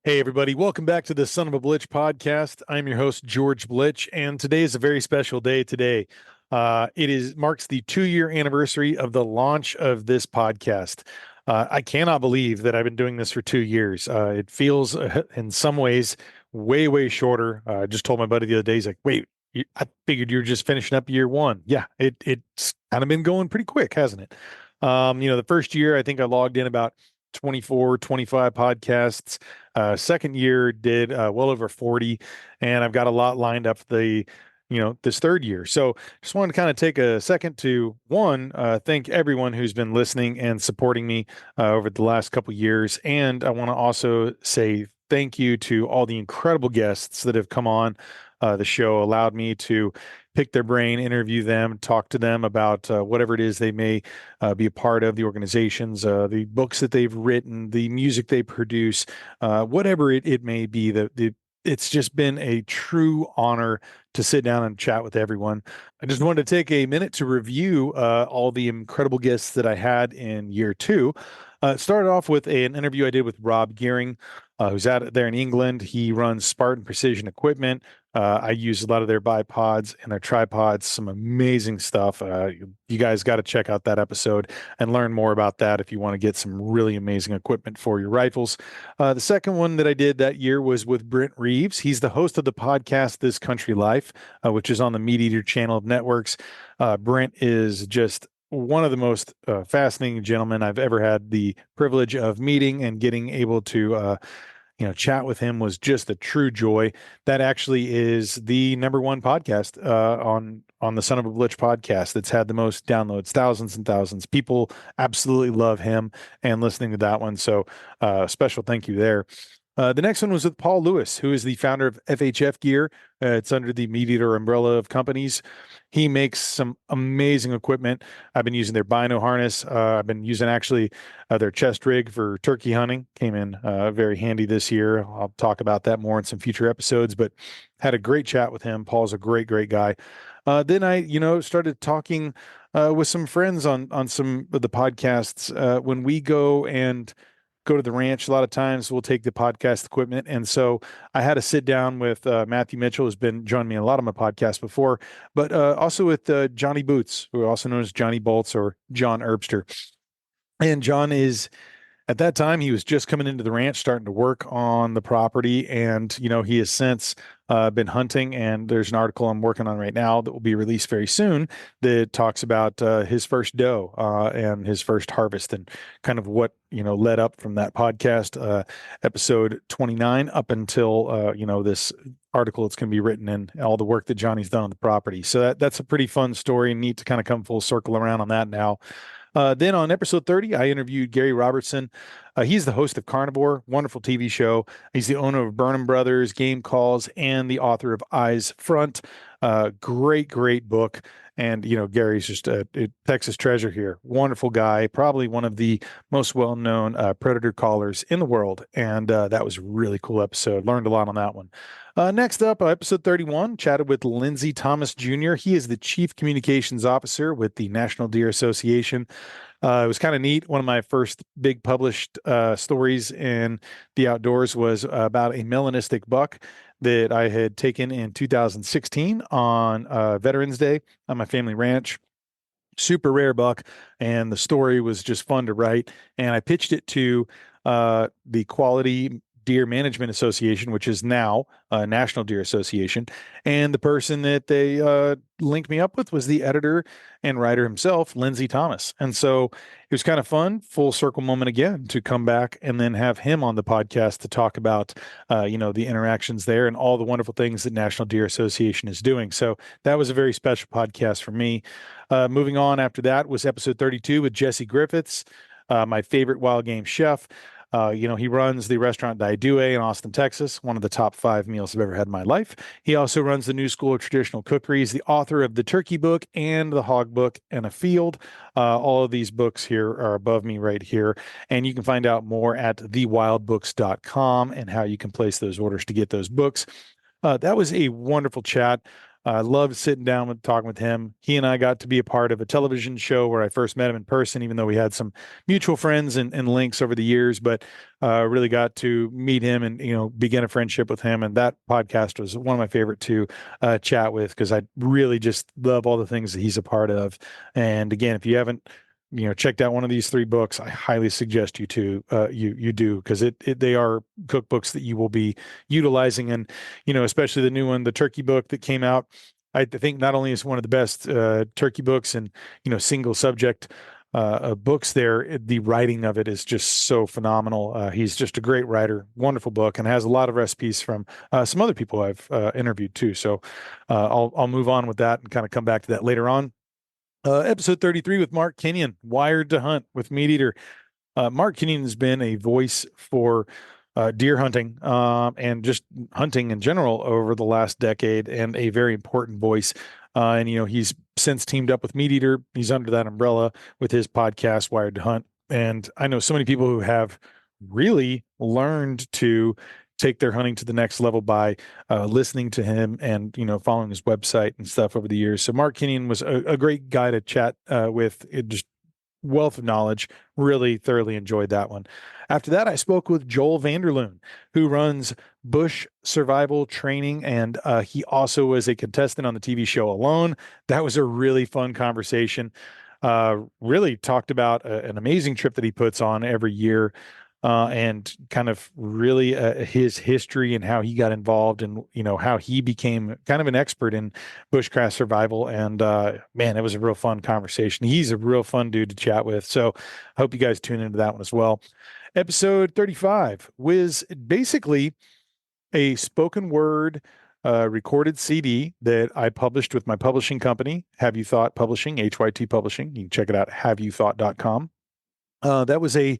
Hey, everybody. Welcome back to the Son of a Blitch podcast. I'm your host, George Blitch, and today is a very special day today. It marks the 2-year anniversary of the launch of this podcast. I cannot believe that I've been doing this for 2 years. It feels, in some ways, way, way shorter. I just told my buddy the other day, he's like, wait, I figured you were just finishing up year one. Yeah, it's kind of been going pretty quick, hasn't it? The first year, I think I logged in about 24, 25 podcasts. Second year did well over 40, and I've got a lot lined up this third year. So just wanted to kind of take a second to thank everyone who's been listening and supporting me over the last couple years. And I want to also say thank you to all the incredible guests that have come on the show, allowed me to pick their brain, interview them, talk to them about whatever it is they may be a part of, the organizations, the books that they've written, the music they produce, whatever it may be. It's just been a true honor to sit down and chat with everyone. I just wanted to take a minute to review all the incredible guests that I had in year two. It started off with an interview I did with Rob Gearing, who's out there in England. He runs Spartan Precision Equipment. I use a lot of their bipods and their tripods, some amazing stuff. You guys got to check out that episode and learn more about that if you want to get some really amazing equipment for your rifles. The second one that I did that year was with Brent Reeves. He's the host of the podcast This Country Life, which is on the MeatEater channel of networks. Brent is just one of the most fascinating gentlemen I've ever had the privilege of meeting, and getting able to chat with him was just a true joy. That actually is the number one podcast on the Son of a Blitch podcast that's had the most downloads, thousands and thousands. People absolutely love him and listening to that one. So special thank you there. The next one was with Paul Lewis, who is the founder of FHF Gear. It's under the MeatEater umbrella of companies. He makes some amazing equipment. I've been using their bino harness. I've been using actually their chest rig for turkey hunting. Came in very handy this year. I'll talk about that more in some future episodes, but had a great chat with him. Paul's a great, great guy. Then I, started talking with some friends on some of the podcasts. When we go to the ranch, a lot of times we'll take the podcast equipment. And so I had to sit down with Matthew Mitchell, who's been joining me in a lot of my podcasts before, but also with Johnny Boots, who are also known as Johnny Bolts or John Erbster. And John is, at that time, he was just coming into the ranch, starting to work on the property. And, he has since been hunting. And there's an article I'm working on right now that will be released very soon that talks about his first doe and his first harvest, and kind of what, led up from that podcast, episode 29, up until, this article that's going to be written, and all the work that Johnny's done on the property. So that's a pretty fun story, and neat to kind of come full circle around on that now. Then on episode 30, I interviewed Gary Roberson. He's the host of Carnivore, wonderful TV show. He's the owner of Burnham Brothers Game Calls and the author of Eyes Front. Great, great book. And, Gary's just a Texas treasure here. Wonderful guy, probably one of the most well-known predator callers in the world. And that was a really cool episode. Learned a lot on that one. Next up, episode 31, chatted with Lindsay Thomas Jr. He is the Chief Communications Officer with the National Deer Association. It was kind of neat. One of my first big published stories in the outdoors was about a melanistic buck that I had taken in 2016 on Veterans Day on my family ranch. Super rare buck, and the story was just fun to write. And I pitched it to the Quality Deer Management Association, which is now National Deer Association. And the person that they linked me up with was the editor and writer himself, Lindsay Thomas. And so it was kind of fun, full circle moment again, to come back and then have him on the podcast to talk about, the interactions there and all the wonderful things that National Deer Association is doing. So that was a very special podcast for me. Moving on after that was episode 32 with Jesse Griffiths, my favorite wild game chef. He runs the restaurant Due in Austin, Texas, one of the top 5 meals I've ever had in my life. He also runs the New School of Traditional Cookery. He's the author of the Turkey Book and the Hog Book and Afield. All of these books here are above me right here. And you can find out more at thewildbooks.com and how you can place those orders to get those books. That was a wonderful chat. I loved sitting down with talking with him. He and I got to be a part of a television show where I first met him in person, even though we had some mutual friends and links over the years, but really got to meet him and, begin a friendship with him. And that podcast was one of my favorite to chat with, because I really just love all the things that he's a part of. And again, if you haven't checked out one of these three books, I highly suggest you to you do, because they are cookbooks that you will be utilizing. And especially the new one, the turkey book that came out, I think not only is one of the best turkey books and single subject books there, the writing of it is just so phenomenal. He's just a great writer, wonderful book, and has a lot of recipes from some other people I've interviewed too. So I'll move on with that and kind of come back to that later on. Episode 33 with Mark Kenyon, Wired to Hunt with MeatEater. Mark Kenyon has been a voice for deer hunting and just hunting in general over the last decade, and a very important voice. And he's since teamed up with MeatEater. He's under that umbrella with his podcast, Wired to Hunt. And I know so many people who have really learned to take their hunting to the next level by listening to him and following his website and stuff over the years. So Mark Kenyon was a great guy to chat with. It just wealth of knowledge. Really thoroughly enjoyed that one. After that, I spoke with Joel Vanderloon, who runs Bush Survival Training, and he also was a contestant on the TV show Alone. That was a really fun conversation. Really talked about an amazing trip that he puts on every year. And kind of really his history and how he got involved, and how he became kind of an expert in bushcraft survival. And man, it was a real fun conversation. He's a real fun dude to chat with. So I hope you guys tune into that one as well. Episode 35 was basically a spoken word recorded CD that I published with my publishing company, Have You Thought Publishing, HYT Publishing. You can check it out, haveyouthought.com. That was a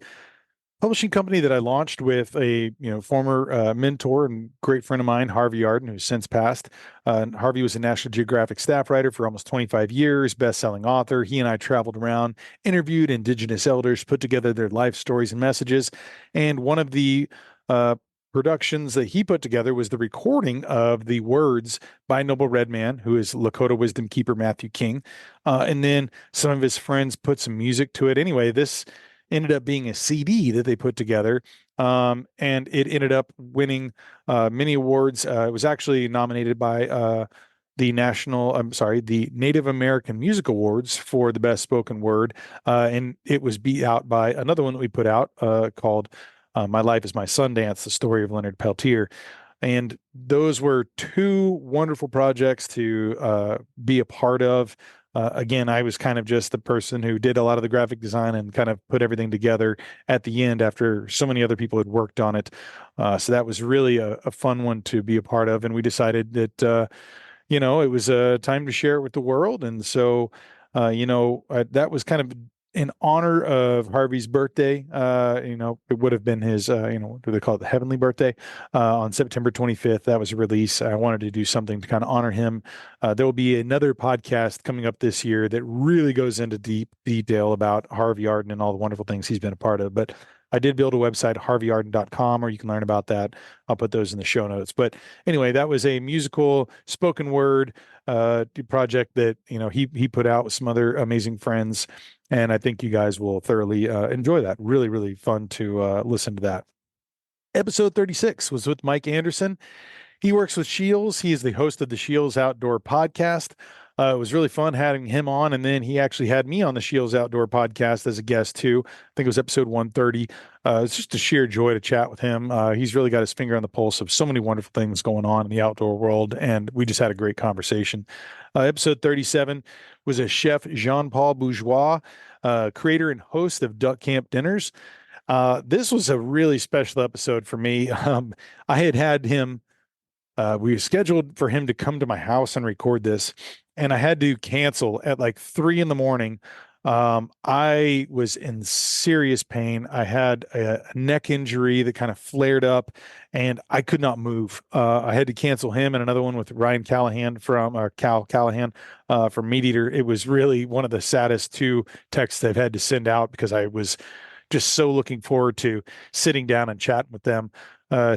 publishing company that I launched with a former mentor and great friend of mine, Harvey Arden, who's since passed. Harvey was a National Geographic staff writer for almost 25 years, best-selling author. He and I traveled around, interviewed Indigenous elders, put together their life stories and messages. And one of the productions that he put together was the recording of the words by Noble Red Man, who is Lakota wisdom keeper Matthew King. And then some of his friends put some music to it. Anyway, this ended up being a CD that they put together, and it ended up winning many awards. It was actually nominated by the Native American Music Awards for the best spoken word, and it was beat out by another one that we put out called My Life is My Sundance, the story of Leonard Peltier. And those were two wonderful projects to be a part of. Again, I was kind of just the person who did a lot of the graphic design and kind of put everything together at the end after so many other people had worked on it. So that was really a fun one to be a part of. And we decided that, it was time to share it with the world. And so, that was kind of in honor of Harvey's birthday. It would have been his, what do they call it? The heavenly birthday on September 25th. That was a release. I wanted to do something to kind of honor him. There will be another podcast coming up this year that really goes into deep detail about Harvey Arden and all the wonderful things he's been a part of. But I did build a website, harveyarden.com, where you can learn about that. I'll put those in the show notes. But anyway, that was a musical spoken word project that, he put out with some other amazing friends. And I think you guys will thoroughly enjoy that. Really, really fun to listen to that. Episode 36 was with Mike Anderson. He works with Shields. He is the host of the Shields Outdoor Podcast. It was really fun having him on. And then he actually had me on the Shields Outdoor Podcast as a guest too. I think it was episode 130. It's just a sheer joy to chat with him. He's really got his finger on the pulse of so many wonderful things going on in the outdoor world. And we just had a great conversation. Episode 37 was a chef, Jean-Paul Bourgeois, creator and host of Duck Camp Dinners. This was a really special episode for me. I had him, we were scheduled for him to come to my house and record this, and I had to cancel at like 3 a.m. I was in serious pain. I had a neck injury that kind of flared up, and I could not move. I had to cancel him and another one with Ryan Callahan Cal Callahan from MeatEater. It was really one of the saddest two texts I've had to send out, because I was just so looking forward to sitting down and chatting with them.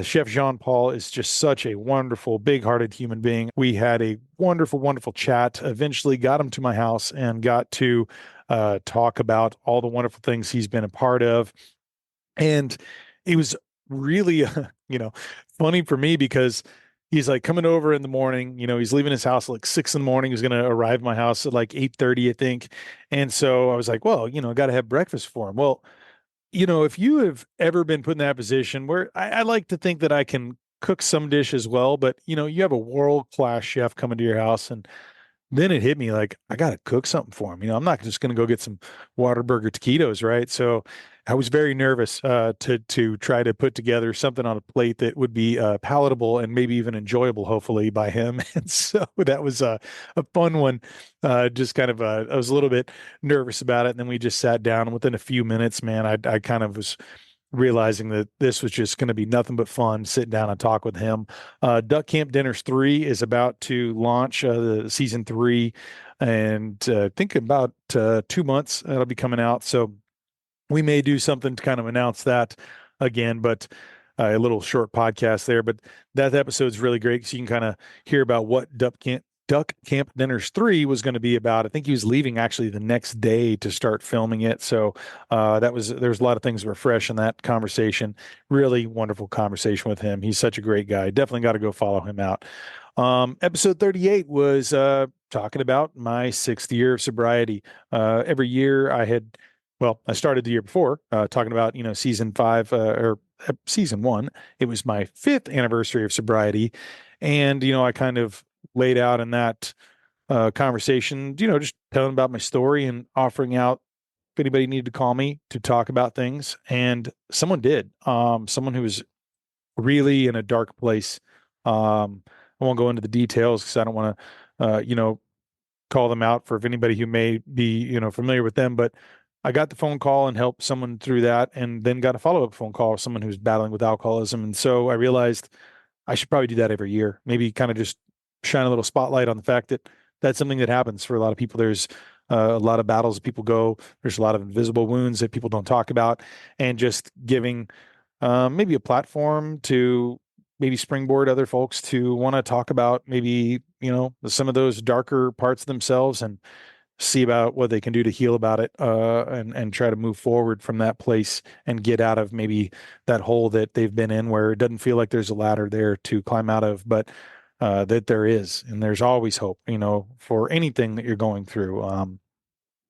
Chef Jean Paul is just such a wonderful, big-hearted human being. We had a wonderful, wonderful chat. Eventually got him to my house and got to talk about all the wonderful things he's been a part of. And it was really, funny for me because he's like coming over in the morning. He's leaving his house at like 6 in the morning. He's going to arrive at my house at like 8:30, I think. And so I was like, well, got to have breakfast for him. Well, if you have ever been put in that position where I like to think that I can cook some dish as well, but you have a world-class chef coming to your house, and then it hit me like I got to cook something for him. I'm not just going to go get some Whataburger taquitos, right? So I was very nervous to try to put together something on a plate that would be palatable and maybe even enjoyable, hopefully, by him. And so that was a fun one. Just kind of I was a little bit nervous about it, and then we just sat down. And within a few minutes, man, I kind of was realizing that this was just going to be nothing but fun sitting down and talk with him. Duck Camp Dinners 3 is about to launch the season 3, and I think about 2 months that'll be coming out. So we may do something to kind of announce that again, but a little short podcast there. But that episode's really great because you can kind of hear about what Duck Camp Dinners 3 was going to be about. I think he was leaving actually the next day to start filming it. So there's a lot of things that were fresh in that conversation. Really wonderful conversation with him. He's such a great guy. Definitely got to go follow him out. Episode 38 was talking about my 6th year of sobriety. Every year I started the year before talking about, season 5 or season 1. It was my 5th anniversary of sobriety. And, I kind of laid out in that conversation, just telling about my story and offering out if anybody needed to call me to talk about things. And someone did. Someone who was really in a dark place. I won't go into the details because I don't want to, call them out for if anybody who may be, familiar with them. But I got the phone call and helped someone through that, and then got a follow-up phone call with someone who's battling with alcoholism. And so I realized I should probably do that every year. Maybe kind of just shine a little spotlight on the fact that that's something that happens for a lot of people. There's a lot of battles that people go. There's a lot of invisible wounds that people don't talk about, and just giving maybe a platform to maybe springboard other folks to want to talk about maybe, some of those darker parts of themselves and see about what they can do to heal about it, and try to move forward from that place and get out of maybe that hole that they've been in where it doesn't feel like there's a ladder there to climb out of, but that there is, and there's always hope, for anything that you're going through.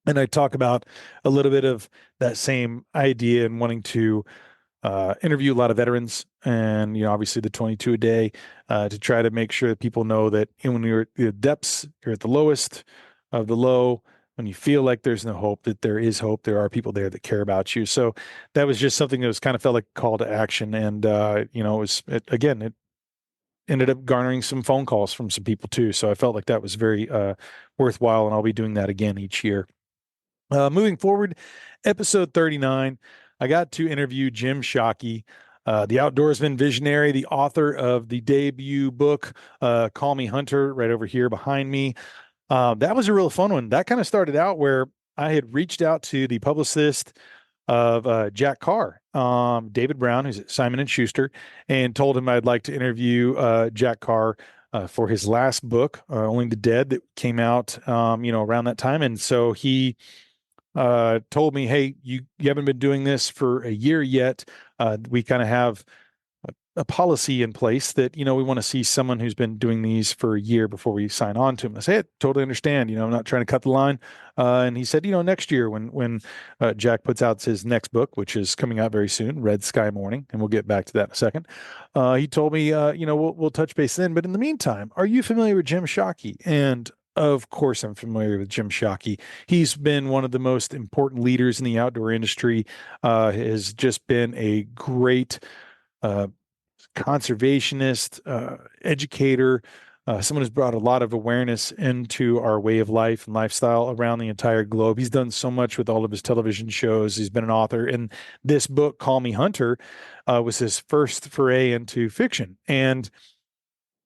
And I talk about a little bit of that same idea and wanting to interview a lot of veterans, and obviously the 22 a day, to try to make sure that people know that when you're at the depths, you're at the lowest of the low, when you feel like there's no hope, that there is hope. There are people there that care about you. So that was just something that was kind of felt like a call to action, and it ended up garnering some phone calls from some people too. So I felt like that was very worthwhile, and I'll be doing that again each year. Moving forward, episode 39, I got to interview Jim Shockey, the outdoorsman visionary, the author of the debut book, Call Me Hunter, right over here behind me. That was a real fun one. That kind of started out where I had reached out to the publicist of Jack Carr, David Brown, who's at Simon & Schuster, and told him I'd like to interview Jack Carr for his last book, Only the Dead, that came out, around that time. And so he told me, hey, you haven't been doing this for a year yet. We kind of have a policy in place that, we want to see someone who's been doing these for a year before we sign on to them. I say, I totally understand. I'm not trying to cut the line. And he said, next year when Jack puts out his next book, which is coming out very soon, Red Sky Morning, and we'll get back to that in a second. He told me, we'll touch base then. But in the meantime, are you familiar with Jim Shockey? And of course, I'm familiar with Jim Shockey. He's been one of the most important leaders in the outdoor industry, has just been a great conservationist, educator, someone who's brought a lot of awareness into our way of life and lifestyle around the entire globe. He's done so much with all of his television shows. He's been an author. And this book, Call Me Hunter, was his first foray into fiction. And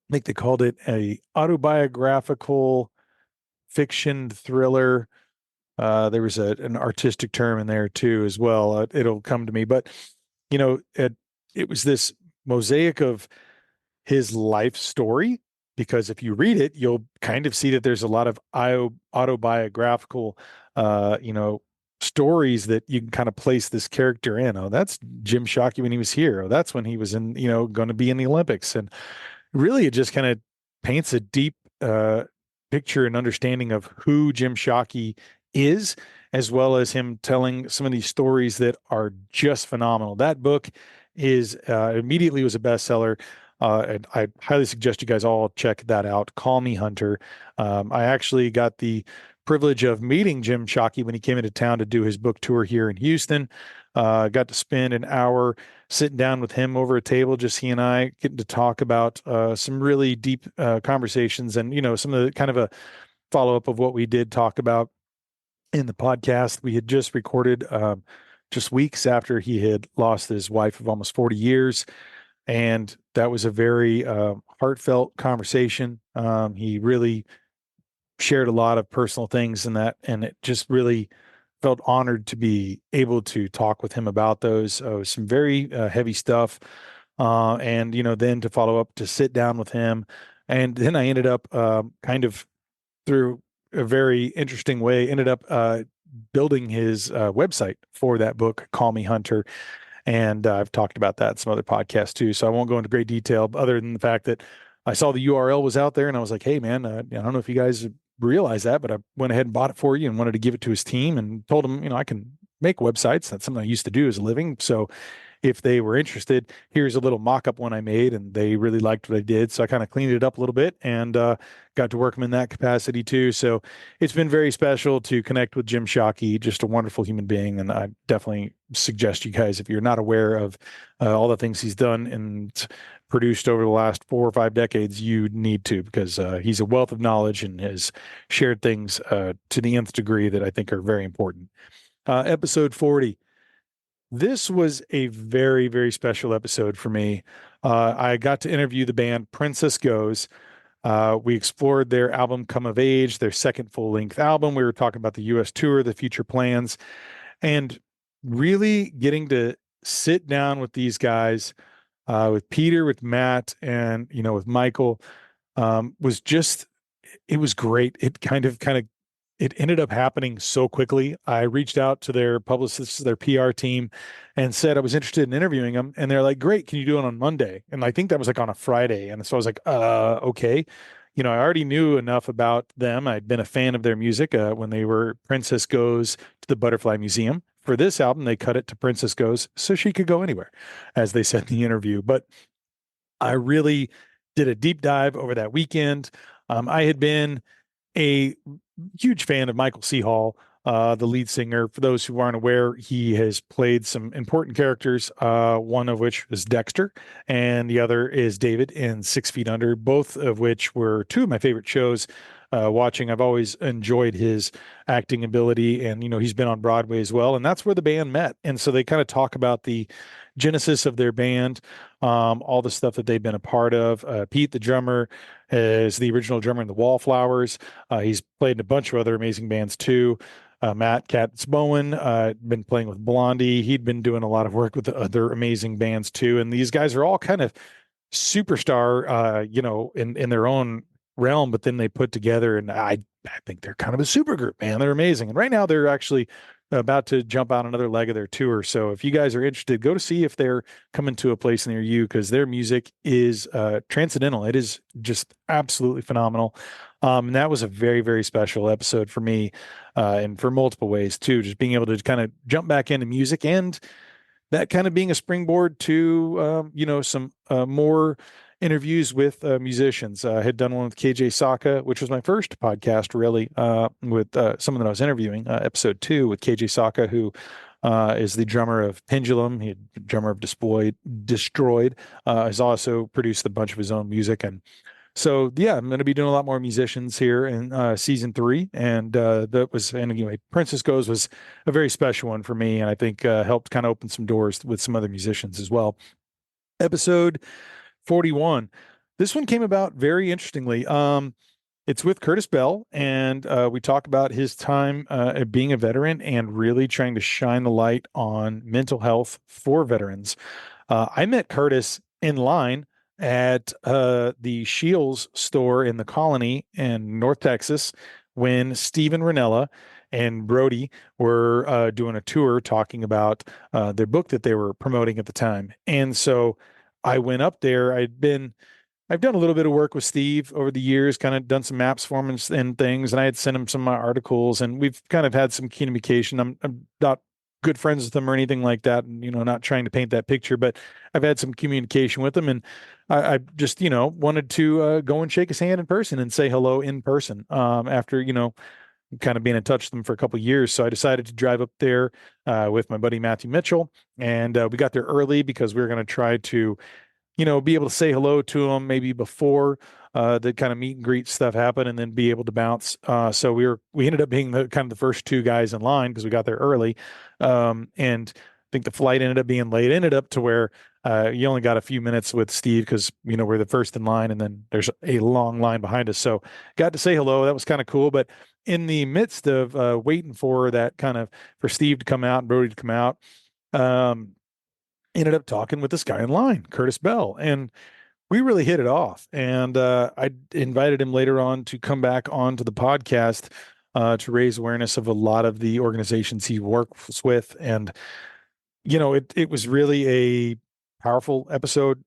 I think they called it a autobiographical fiction thriller There was an artistic term in there too as well. It'll come to me, but it was this mosaic of his life story, because if you read it, you'll kind of see that there's a lot of autobiographical, stories that you can kind of place this character in. Oh, that's Jim Shockey when he was here. Oh, that's when he was in, going to be in the Olympics. And really, it just kind of paints a deep picture and understanding of who Jim Shockey is, as well as him telling some of these stories that are just phenomenal. That book is immediately was a bestseller. And I highly suggest you guys all check that out. Call Me Hunter. I actually got the privilege of meeting Jim Shockey when he came into town to do his book tour here in Houston. Got to spend an hour sitting down with him over a table, just he and I, getting to talk about some really deep conversations, and some of the kind of a follow up of what we did talk about in the podcast. We had just recorded just weeks after he had lost his wife of almost 40 years. And that was a very heartfelt conversation. He really shared a lot of personal things in that, and it just really felt honored to be able to talk with him about those. Some very heavy stuff. And, then to follow up, to sit down with him. And then I ended up kind of through a very interesting way, ended up building his website for that book, Call Me Hunter. And I've talked about that in some other podcasts too. So I won't go into great detail other than the fact that I saw the URL was out there and I was like, hey, man, I don't know if you guys realize that, but I went ahead and bought it for you and wanted to give it to his team and told him, I can make websites. That's something I used to do as a living. So if they were interested, here's a little mock-up one I made, and they really liked what I did. So I kind of cleaned it up a little bit and got to work him in that capacity too. So it's been very special to connect with Jim Shockey, just a wonderful human being. And I definitely suggest you guys, if you're not aware of all the things he's done and produced over the last 4 or 5 decades, you need to, because he's a wealth of knowledge and has shared things to the nth degree that I think are very important. Episode 40. This was a very, very special episode for me. I got to interview the band Princess Goes. We explored their album Come of Age, their second full-length album. We were talking about the U.S. tour, the future plans, and really getting to sit down with these guys, with Peter, with Matt, and, with Michael, was just, it was great. It it ended up happening so quickly. I reached out to their publicists, their PR team, and said I was interested in interviewing them. And they're like, great, can you do it on Monday? And I think that was like on a Friday. And so I was like, okay. I already knew enough about them. I'd been a fan of their music when they were Princess Goes to the Butterfly Museum. For this album, they cut it to Princess Goes so she could go anywhere, as they said in the interview. But I really did a deep dive over that weekend. I had been a huge fan of Michael C. Hall, the lead singer. For those who aren't aware, he has played some important characters, one of which is Dexter, and the other is David in 6 Feet Under, both of which were two of my favorite shows. Watching, I've always enjoyed his acting ability, and he's been on Broadway as well, and that's where the band met. And so they kind of talk about the genesis of their band, all the stuff that they've been a part of. Pete, the drummer, is the original drummer in the Wallflowers. He's played in a bunch of other amazing bands too. Matt Katz Bowen, been playing with Blondie. He'd been doing a lot of work with the other amazing bands too. And these guys are all kind of superstar, in their own realm, but then they put together, and I think they're kind of a super group, man. They're amazing. And right now they're actually about to jump out another leg of their tour. So if you guys are interested, go to see if they're coming to a place near you, because their music is transcendental. It is just absolutely phenomenal. And that was a very, very special episode for me, and for multiple ways too, just being able to kind of jump back into music, and that kind of being a springboard to, some more interviews with musicians. I had done one with KJ Saka, which was my first podcast, really, with someone that I was interviewing, episode 2 with KJ Saka, who is the drummer of Pendulum. He drummer of Destroyed, has also produced a bunch of his own music. And so, yeah, I'm going to be doing a lot more musicians here in season 3. And and anyway, Princess Goes was a very special one for me. And I think helped kind of open some doors with some other musicians as well. Episode 41. This one came about very interestingly. It's with Curtis Bell, and we talk about his time being a veteran and really trying to shine the light on mental health for veterans. I met Curtis in line at the Shields store in the Colony in North Texas when Steven Ranella and Brody were doing a tour talking about their book that they were promoting at the time. And so I went up there. I've done a little bit of work with Steve over the years, kind of done some maps for him and things, and I had sent him some of my articles, and we've kind of had some communication. I'm not good friends with him or anything like that, and not trying to paint that picture, but I've had some communication with him, and I just wanted to go and shake his hand in person and say hello in person after kind of being in touch with them for a couple of years. So I decided to drive up there with my buddy Matthew Mitchell, and we got there early because we were going to try to be able to say hello to them maybe before the kind of meet and greet stuff happened, and then be able to bounce. So we ended up being the kind of the first two guys in line because we got there early, and I think the flight ended up being late. Ended up to where you only got a few minutes with Steve because we're the first in line, and then there's a long line behind us. So got to say hello. That was kind of cool. But in the midst of waiting for that kind of for Steve to come out and Brody to come out. Ended up talking with this guy in line, Curtis Bell, and we really hit it off. And I invited him later on to come back onto the podcast to raise awareness of a lot of the organizations he works with. And, it was really a powerful episode,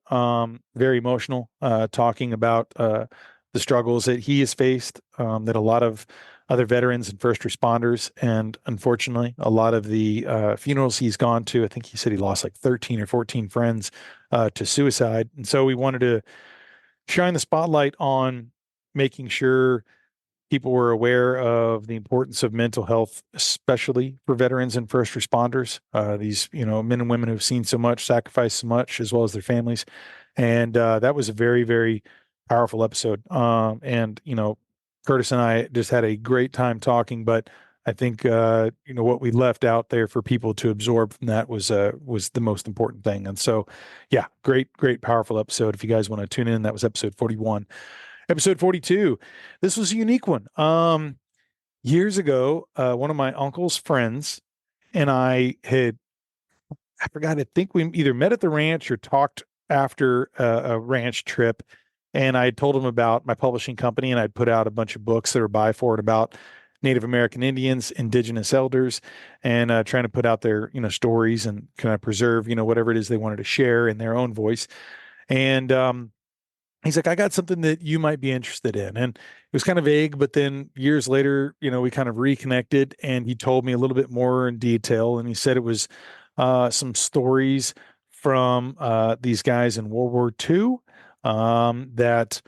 very emotional, talking about the struggles that he has faced, that a lot of other veterans and first responders, and unfortunately, a lot of the funerals he's gone to. I think he said he lost like 13 or 14 friends to suicide. And so we wanted to shine the spotlight on making sure people were aware of the importance of mental health, especially for veterans and first responders. These, men and women who've seen so much, sacrificed so much, as well as their families. And that was a very, very powerful episode. And Curtis and I just had a great time talking, but I think what we left out there for people to absorb from that was the most important thing. And so, yeah, great, powerful episode. If you guys want to tune in, that was episode 41. Episode 42. This was a unique one. Years ago, one of my uncle's friends and I forgot, I think we either met at the ranch or talked after a ranch trip. And I told him about my publishing company, and I'd put out a bunch of books that are by for it about Native American Indians, indigenous elders, and trying to put out their, stories and kind of preserve, whatever it is they wanted to share in their own voice. And he's like, I got something that you might be interested in. And it was kind of vague, but then years later, we kind of reconnected, and he told me a little bit more in detail. And he said it was some stories from these guys in World War II that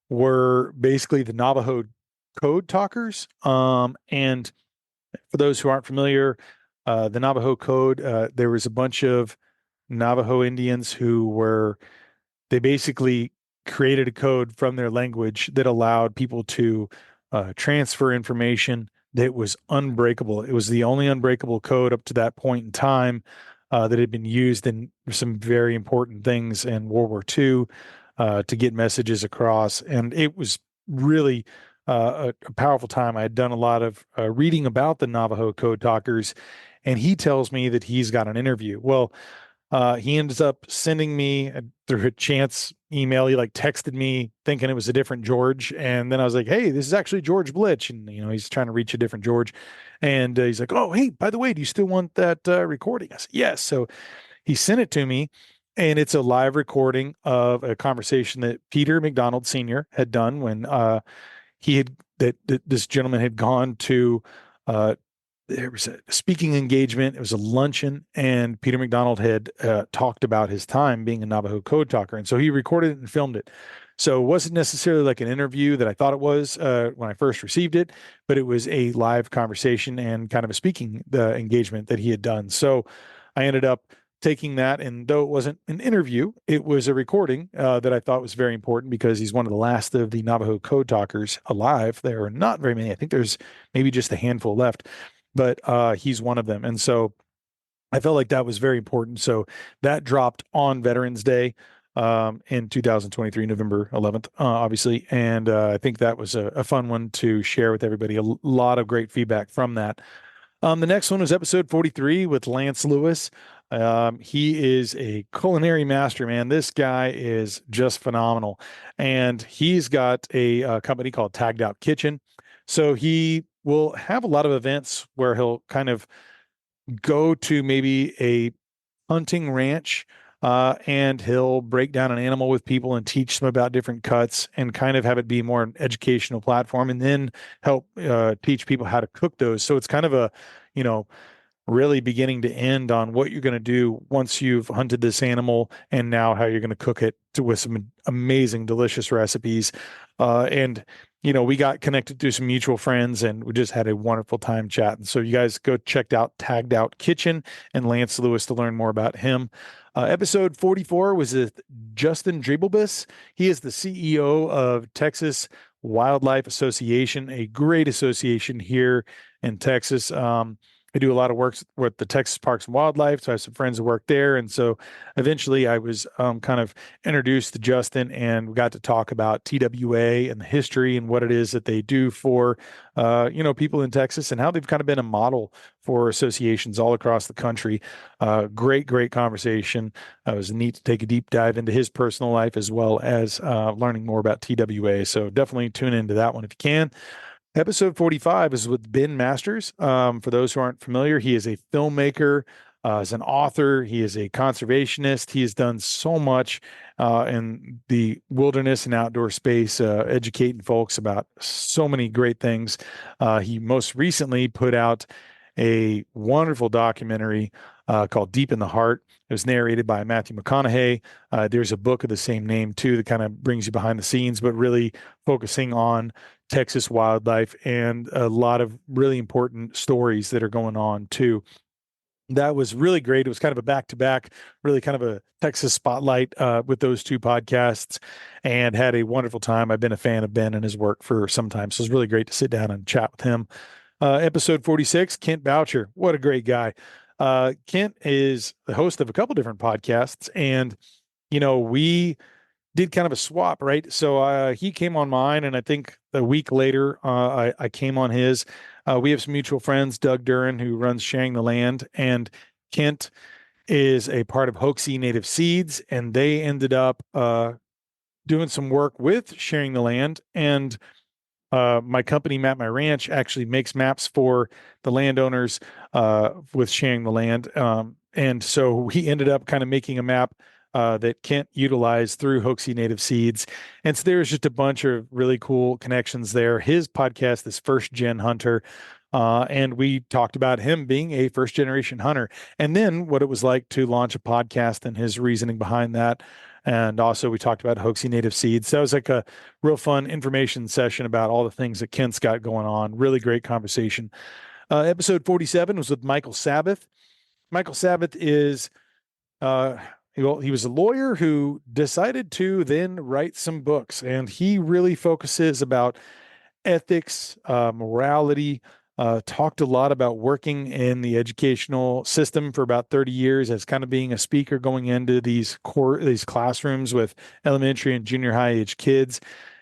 were basically the Navajo code talkers. And for those who aren't familiar, the Navajo code, there was a bunch of Navajo Indians they basically created a code from their language that allowed people to transfer information that was unbreakable. It was the only unbreakable code up to that point in time that had been used in some very important things in World War II to get messages across. And it was really a powerful time. I had done a lot of reading about the Navajo code talkers, and he tells me that he's got an interview. Well, he ends up sending me through a chance email. He texted me thinking it was a different George. And then I was like, hey, this is actually George Blitch. And, he's trying to reach a different George. And he's like, oh, hey, by the way, do you still want that recording? I said, yes. So he sent it to me, and it's a live recording of a conversation that Peter McDonald Sr. had done when this gentleman had gone to there was a speaking engagement. It was a luncheon, and Peter McDonald had talked about his time being a Navajo code talker. And so he recorded it and filmed it. So it wasn't necessarily like an interview that I thought it was when I first received it, but it was a live conversation and kind of a speaking engagement that he had done. So I ended up taking that, and though it wasn't an interview, it was a recording that I thought was very important because he's one of the last of the Navajo code talkers alive. There are not very many. I think there's maybe just a handful left, but he's one of them. And so I felt like that was very important. So that dropped on Veterans Day. in 2023, November 11th, obviously. And I think that was a fun one to share with everybody. A lot of great feedback from that. The next one was episode 43 with Lance Lewis. He is a culinary master, man. This guy is just phenomenal. And he's got a company called Tagged Out Kitchen. So he will have a lot of events where he'll kind of go to maybe a hunting ranch, and he'll break down an animal with people and teach them about different cuts and kind of have it be more an educational platform, and then help teach people how to cook those. So it's kind of a, you know, really beginning to end on what you're going to do once you've hunted this animal, and now how you're going to cook it with some amazing, delicious recipes. And we got connected through some mutual friends, and we just had a wonderful time chatting. So you guys go check out Tagged Out Kitchen and Lance Lewis to learn more about him. Episode 44 was with Justin Dreebelbus. He is the CEO of Texas Wildlife Association, a great association here in Texas. I do a lot of work with the Texas Parks and Wildlife, so I have some friends who work there. And so eventually I was kind of introduced to Justin, and we got to talk about TWA and the history and what it is that they do for, people in Texas, and how they've kind of been a model for associations all across the country. Great conversation. It was neat to take a deep dive into his personal life as well as learning more about TWA. So definitely tune into that one if you can. Episode 45 is with Ben Masters. For those who aren't familiar, he is a filmmaker, as an author. He is a conservationist. He has done so much in the wilderness and outdoor space, educating folks about so many great things. He most recently put out a wonderful documentary called Deep in the Heart. It was narrated by Matthew McConaughey. There's a book of the same name, too, that kind of brings you behind the scenes, but really focusing on Texas wildlife and a lot of really important stories that are going on, too. That was really great. It was kind of a back-to-back, really kind of a Texas spotlight with those two podcasts, and had a wonderful time. I've been a fan of Ben and his work for some time, so it's really great to sit down and chat with him. Episode 46, Kent Boucher. What a great guy. Kent is the host of a couple different podcasts, and, we did kind of a swap, right? So he came on mine, and I think a week later, I came on his. We have some mutual friends, Doug Duran, who runs Sharing the Land, and Kent is a part of Hoaxie Native Seeds, and they ended up doing some work with Sharing the Land. And my company, Map My Ranch, actually makes maps for the landowners with Sharing the Land. And so he ended up kind of making a map that Kent utilized through Hoaxie Native Seeds. And so there's just a bunch of really cool connections there. His podcast is First Gen Hunter. And we talked about him being a first generation hunter, and then what it was like to launch a podcast and his reasoning behind that. And also we talked about Hoaxie Native Seeds. So it was like a real fun information session about all the things that Kent's got going on. Really great conversation. Episode 47 was with Michael Sabbath. Michael Sabbath is, he was a lawyer who decided to then write some books, and he really focuses about ethics, morality, talked a lot about working in the educational system for about 30 years as kind of being a speaker going into these classrooms with elementary and junior high age kids,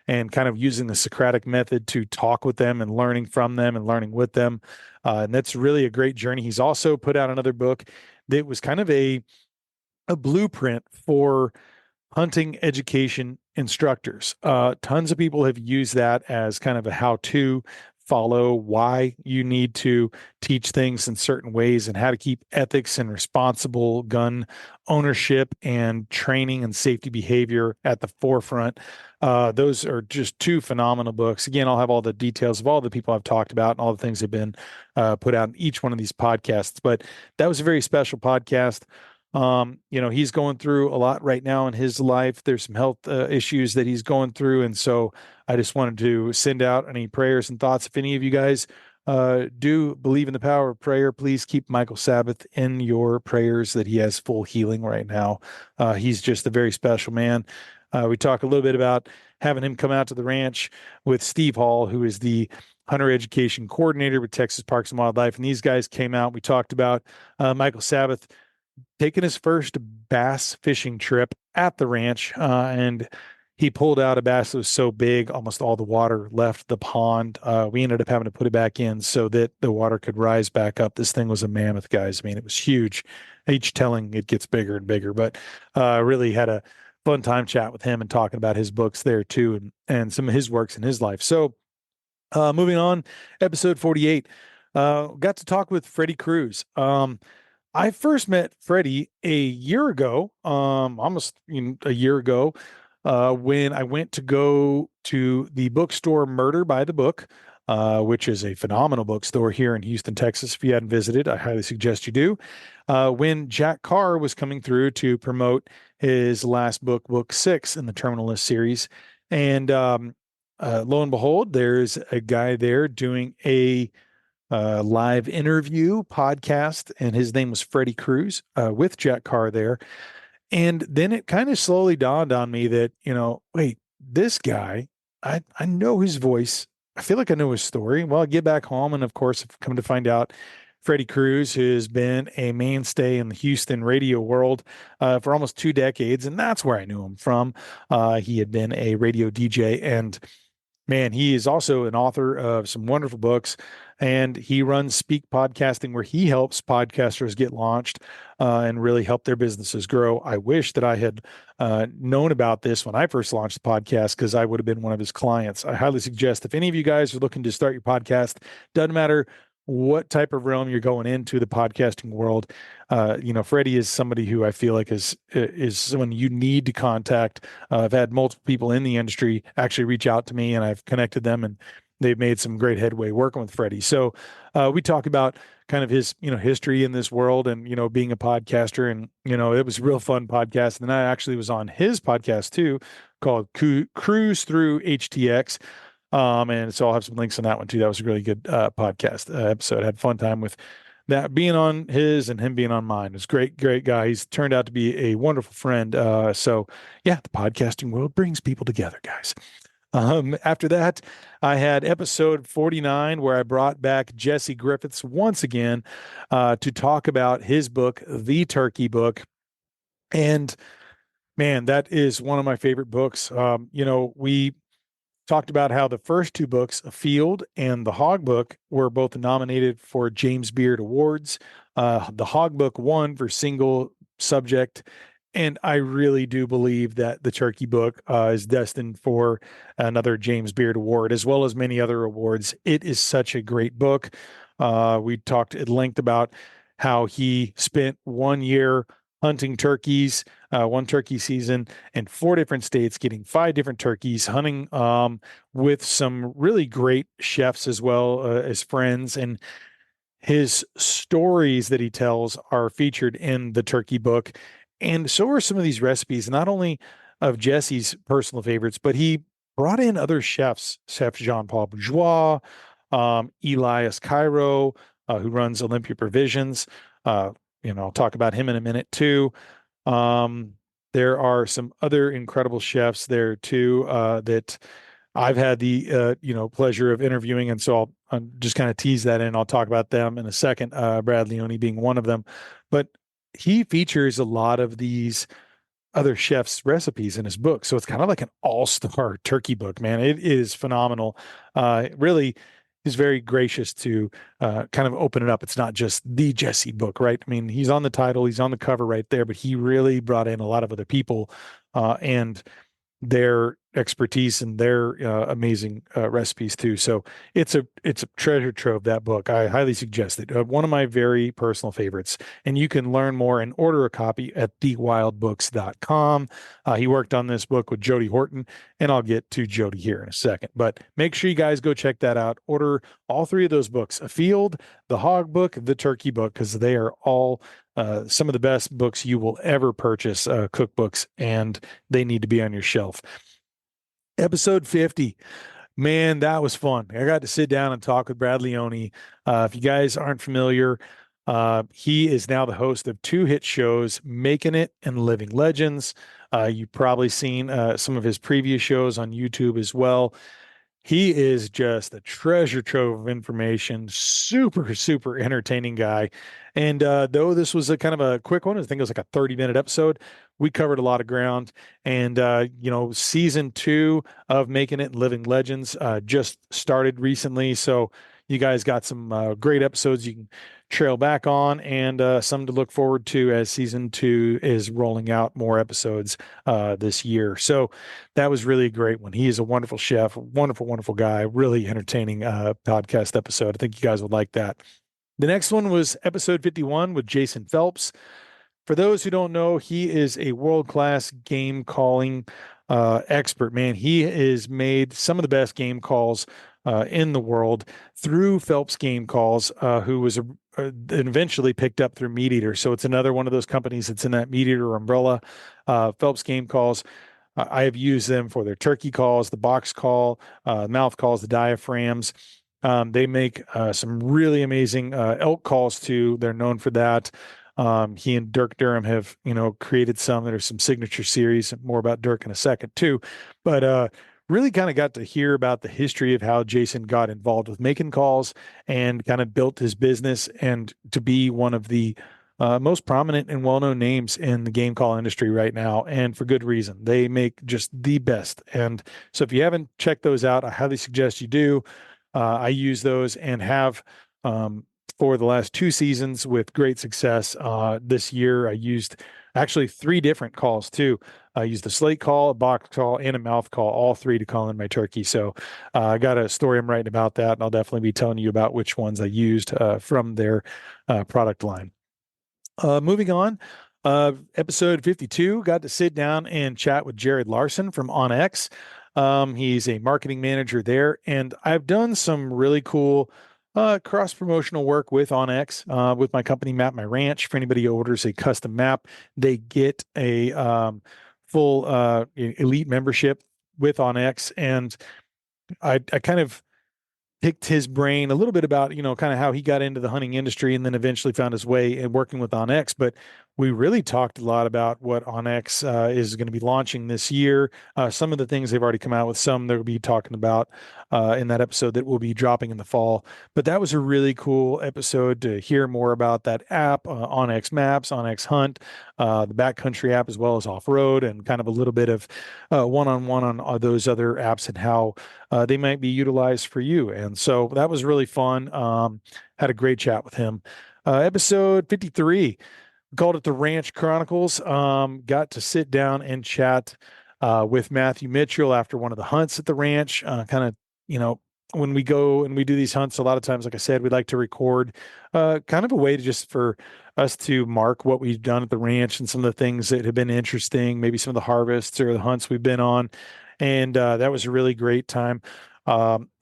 and kind of using the Socratic method to talk with them and learning from them and learning with them. And that's really a great journey. He's also put out another book that was kind of a blueprint for hunting education instructors. Tons of people have used that as kind of a how-to, follow why you need to teach things in certain ways, and how to keep ethics and responsible gun ownership and training and safety behavior at the forefront. Those are just two phenomenal books. Again, I'll have all the details of all the people I've talked about and all the things that have been put out in each one of these podcasts. But that was a very special podcast. He's going through a lot right now in his life. There's some health issues that he's going through. And so I just wanted to send out any prayers and thoughts. If any of you guys do believe in the power of prayer, please keep Michael Sabbath in your prayers, that he has full healing right now. He's just a very special man. We talk a little bit about having him come out to the ranch with Steve Hall, who is the hunter education coordinator with Texas Parks and Wildlife. And these guys came out. We talked about Michael Sabbath taking his first bass fishing trip at the ranch, and he pulled out a bass that was so big, almost all the water left the pond. We ended up having to put it back in so that the water could rise back up. This thing was a mammoth, guys. I mean, it was huge. Each telling it gets bigger and bigger, but really had a fun time chat with him and talking about his books there too, and some of his works in his life. So moving on, episode 48, got to talk with Freddie Cruz. I first met Freddie a year ago, almost a year ago, when I went to go to the bookstore Murder by the Book, which is a phenomenal bookstore here in Houston, Texas. If you hadn't visited, I highly suggest you do. When Jack Carr was coming through to promote his last book, Book 6 in the Terminal List series. And lo and behold, there's a guy there doing a live interview podcast, and his name was Freddie Cruz, with Jack Carr there. And then it kind of slowly dawned on me that, wait, this guy, I know his voice. I feel like I know his story. Well, I get back home, and of course, I've come to find out Freddie Cruz has been a mainstay in the Houston radio world for almost 2 decades, and that's where I knew him from. He had been a radio DJ, and man, he is also an author of some wonderful books, and he runs Speak Podcasting, where he helps podcasters get launched and really help their businesses grow. I wish that I had known about this when I first launched the podcast, because I would have been one of his clients. I highly suggest, if any of you guys are looking to start your podcast, doesn't matter what type of realm you're going into the podcasting world, Freddie is somebody who I feel like is someone you need to contact. I've had multiple people in the industry actually reach out to me, and I've connected them, and they've made some great headway working with Freddie. So we talk about kind of his, history in this world, and, being a podcaster, and, it was a real fun podcast. And I actually was on his podcast too, called Cruise Through HTX. And so I'll have some links on that one too. That was a really good podcast episode. I had fun time with that, being on his and him being on mine. It's great guy. He's turned out to be a wonderful friend. So yeah, the podcasting world brings people together, guys. After that, I had episode 49, where I brought back Jesse Griffiths once again to talk about his book, The Turkey Book. And man, that is one of my favorite books. We talked about how the first 2 books, Afield and the Hog Book, were both nominated for James Beard Awards. The Hog Book won for single subject, and I really do believe that the Turkey Book is destined for another James Beard Award, as well as many other awards. It is such a great book. We talked at length about how he spent 1 year hunting turkeys, 1 turkey season in 4 different states, getting 5 different turkeys, hunting with some really great chefs as well as friends. And his stories that he tells are featured in the Turkey Book. And so are some of these recipes, not only of Jesse's personal favorites, but he brought in other chefs, Chef Jean-Paul Bourgeois, Elias Cairo, who runs Olympia Provisions. I'll talk about him in a minute too. There are some other incredible chefs there too that I've had the pleasure of interviewing, and so I'll just kind of tease that in. I'll talk about them in a second. Brad Leone being one of them, but he features a lot of these other chefs' recipes in his book, so it's kind of like an all-star turkey book. Man, it is phenomenal. Really is very gracious to kind of open it up. It's not just the Jesse book, right? I mean, he's on the title, he's on the cover right there, but he really brought in a lot of other people and their expertise and their amazing recipes too. So it's a treasure trove, that book. I highly suggest it. One of my very personal favorites. And you can learn more and order a copy at thewildbooks.com. He worked on this book with Jody Horton, and I'll get to Jody here in a second. But make sure you guys go check that out. Order all 3 of those books: Afield, the Hog Book, the Turkey Book, because they are all some of the best books you will ever purchase, cookbooks, and they need to be on your shelf. Episode 50. Man, that was fun. I got to sit down and talk with Brad Leone. If you guys aren't familiar, he is now the host of 2 hit shows, Making It and Living Legends. You've probably seen some of his previous shows on YouTube as well. He is just a treasure trove of information, super, super entertaining guy. And though this was a kind of a quick one, I think it was like a 30-minute episode, we covered a lot of ground. And, season 2 of Making It and Living Legends just started recently. So you guys got some great episodes you can trail back on and some to look forward to as season 2 is rolling out more episodes this year. So that was really a great one. He is a wonderful chef, wonderful, wonderful guy, really entertaining podcast episode. I think you guys would like that. The next one was episode 51 with Jason Phelps. For those who don't know, he is a world-class game calling expert, man. He has made some of the best game calls in the world through Phelps Game Calls, who was eventually picked up through MeatEater. So it's another one of those companies that's in that MeatEater umbrella. Phelps Game Calls. I have used them for their turkey calls, the box call, mouth calls, the diaphragms. They make some really amazing elk calls too. They're known for that. He and Dirk Durham have, created some that are some signature series. More about Dirk in a second too, but really kind of got to hear about the history of how Jason got involved with making calls and kind of built his business and to be one of the most prominent and well-known names in the game call industry right now, and for good reason. They make just the best. And so if you haven't checked those out, I highly suggest you do. I use those and have for the last 2 seasons with great success. This year, I used actually 3 different calls too. I used a slate call, a box call, and a mouth call, all 3 to call in my turkey. So I got a story I'm writing about that, and I'll definitely be telling you about which ones I used from their product line. Moving on, episode 52, got to sit down and chat with Jared Larson from OnX. He's a marketing manager there, and I've done some really cool cross promotional work with OnX with my company Map My Ranch. For anybody who orders a custom map, they get a full elite membership with OnX, and I kind of picked his brain a little bit about, kind of how he got into the hunting industry and then eventually found his way in working with OnX. But we really talked a lot about what OnX is going to be launching this year. Some of the things they've already come out with, some they'll be talking about in that episode that will be dropping in the fall. But that was a really cool episode to hear more about that app, OnX Maps, OnX Hunt, the backcountry app, as well as off-road, and kind of a little bit of one-on-one on those other apps and how they might be utilized for you. And so that was really fun. Had a great chat with him. Episode 53, called it the Ranch Chronicles. Got to sit down and chat with Matthew Mitchell after one of the hunts at the ranch. Kind of, when we go and we do these hunts, a lot of times, like I said, we'd like to record kind of a way to just for us to mark what we've done at the ranch and some of the things that have been interesting, maybe some of the harvests or the hunts we've been on. And that was a really great time.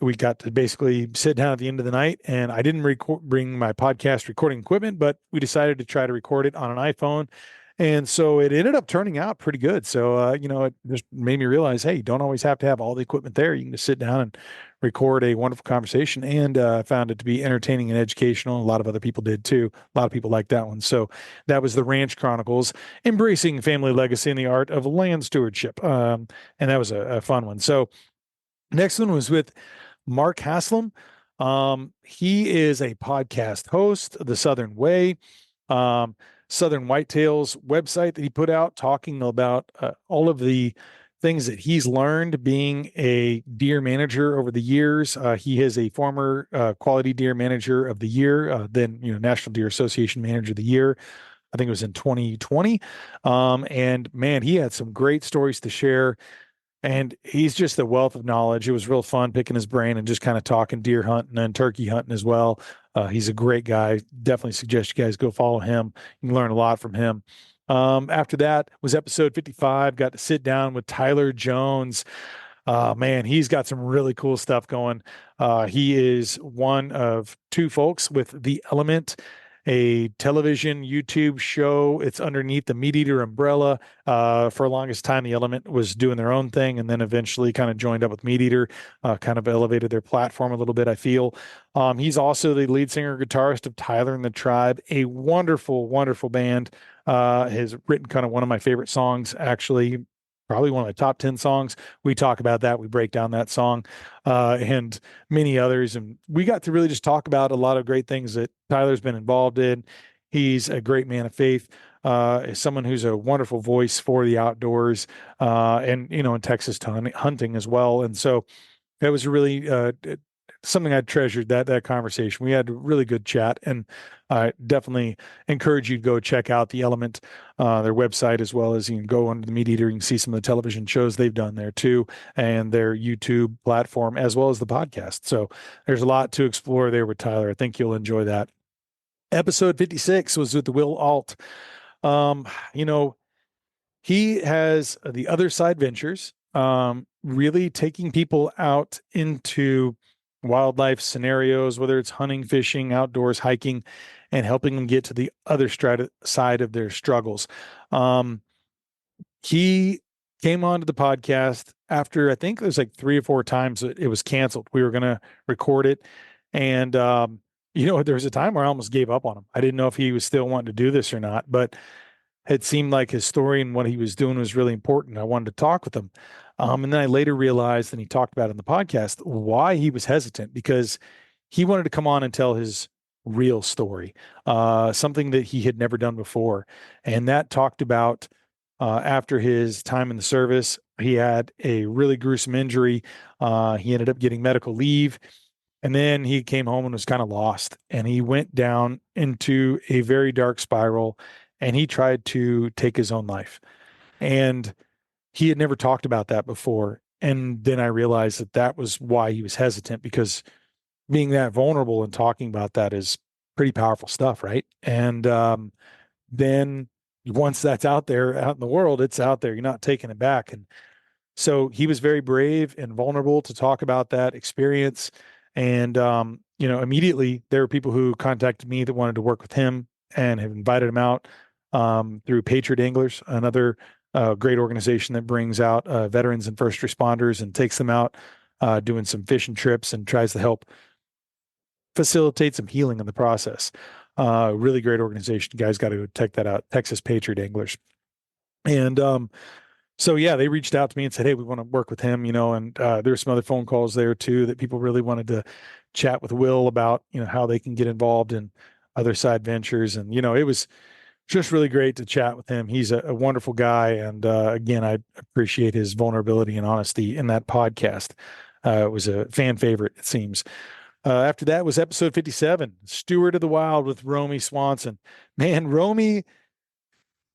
We got to basically sit down at the end of the night, and I didn't bring my podcast recording equipment, but we decided to try to record it on an iPhone. And so it ended up turning out pretty good. So, it just made me realize, hey, you don't always have to have all the equipment there. You can just sit down and record a wonderful conversation. And I found it to be entertaining and educational. A lot of other people did too. A lot of people liked that one. So that was the Ranch Chronicles, embracing family legacy and the art of land stewardship. And that was a fun one. So next one was with Mark Haslam. He is a podcast host of The Southern Way. Southern Whitetails website that he put out, talking about all of the things that he's learned being a deer manager over the years. He is a former Quality Deer Manager of the Year, then National Deer Association Manager of the Year. I think it was in 2020. And man, he had some great stories to share. And he's just a wealth of knowledge. It was real fun picking his brain and just kind of talking deer hunting and turkey hunting as well. He's a great guy. Definitely suggest you guys go follow him. You can learn a lot from him. After that was episode 55. Got to sit down with Tyler Jones. Man, he's got some really cool stuff going. He is one of 2 folks with The Element, a television YouTube show. It's underneath the MeatEater umbrella. For the longest time, The Element was doing their own thing and then eventually kind of joined up with MeatEater, kind of elevated their platform a little bit, I feel. He's also the lead singer guitarist of Tyler and the Tribe, a wonderful, wonderful band. Has written kind of one of my favorite songs, actually, probably one of the top 10 songs. We talk about that. We break down that song and many others. And we got to really just talk about a lot of great things that Tyler's been involved in. He's a great man of faith, is someone who's a wonderful voice for the outdoors, and, in Texas hunting as well. And so that was really something I treasured, that conversation. We had a really good chat, and I definitely encourage you to go check out the Element, their website, as well as you can go under the MeatEater. You can see some of the television shows they've done there too, and their YouTube platform, as well as the podcast. So there's a lot to explore there with Tyler. I think you'll enjoy that. Episode 56 was with the Will Alt. You know, he has the Other Side Ventures, really taking people out into wildlife scenarios, whether it's hunting, fishing, outdoors, hiking, and helping them get to the other side of their struggles. He came onto the podcast after, I think it was like 3 or 4 times that it was canceled. We were going to record it. And, there was a time where I almost gave up on him. I didn't know if he was still wanting to do this or not, but it seemed like his story and what he was doing was really important. I wanted to talk with him. And then I later realized, and he talked about it in the podcast, why he was hesitant, because he wanted to come on and tell his real story, something that he had never done before. And that talked about after his time in the service, he had a really gruesome injury. He ended up getting medical leave. And then he came home and was kind of lost. And he went down into a very dark spiral, and he tried to take his own life. And he had never talked about that before. And then I realized that that was why he was hesitant, because being that vulnerable and talking about that is pretty powerful stuff, right? And then once that's out there, out in the world, it's out there. You're not taking it back. And so he was very brave and vulnerable to talk about that experience. And, immediately there were people who contacted me that wanted to work with him and have invited him out through Patriot Anglers, another great organization that brings out veterans and first responders and takes them out doing some fishing trips and tries to help facilitate some healing in the process. Really great organization. You guys got to check that out, Texas Patriot Anglers. And so, yeah, they reached out to me and said, hey, we want to work with him, and there's some other phone calls there too that people really wanted to chat with Will about, how they can get involved in Other Side Ventures. And, it was just really great to chat with him. He's a wonderful guy. And again, I appreciate his vulnerability and honesty in that podcast. It was a fan favorite, it seems. After that was episode 57, Steward of the Wild with Romy Swanson. Man, Romy,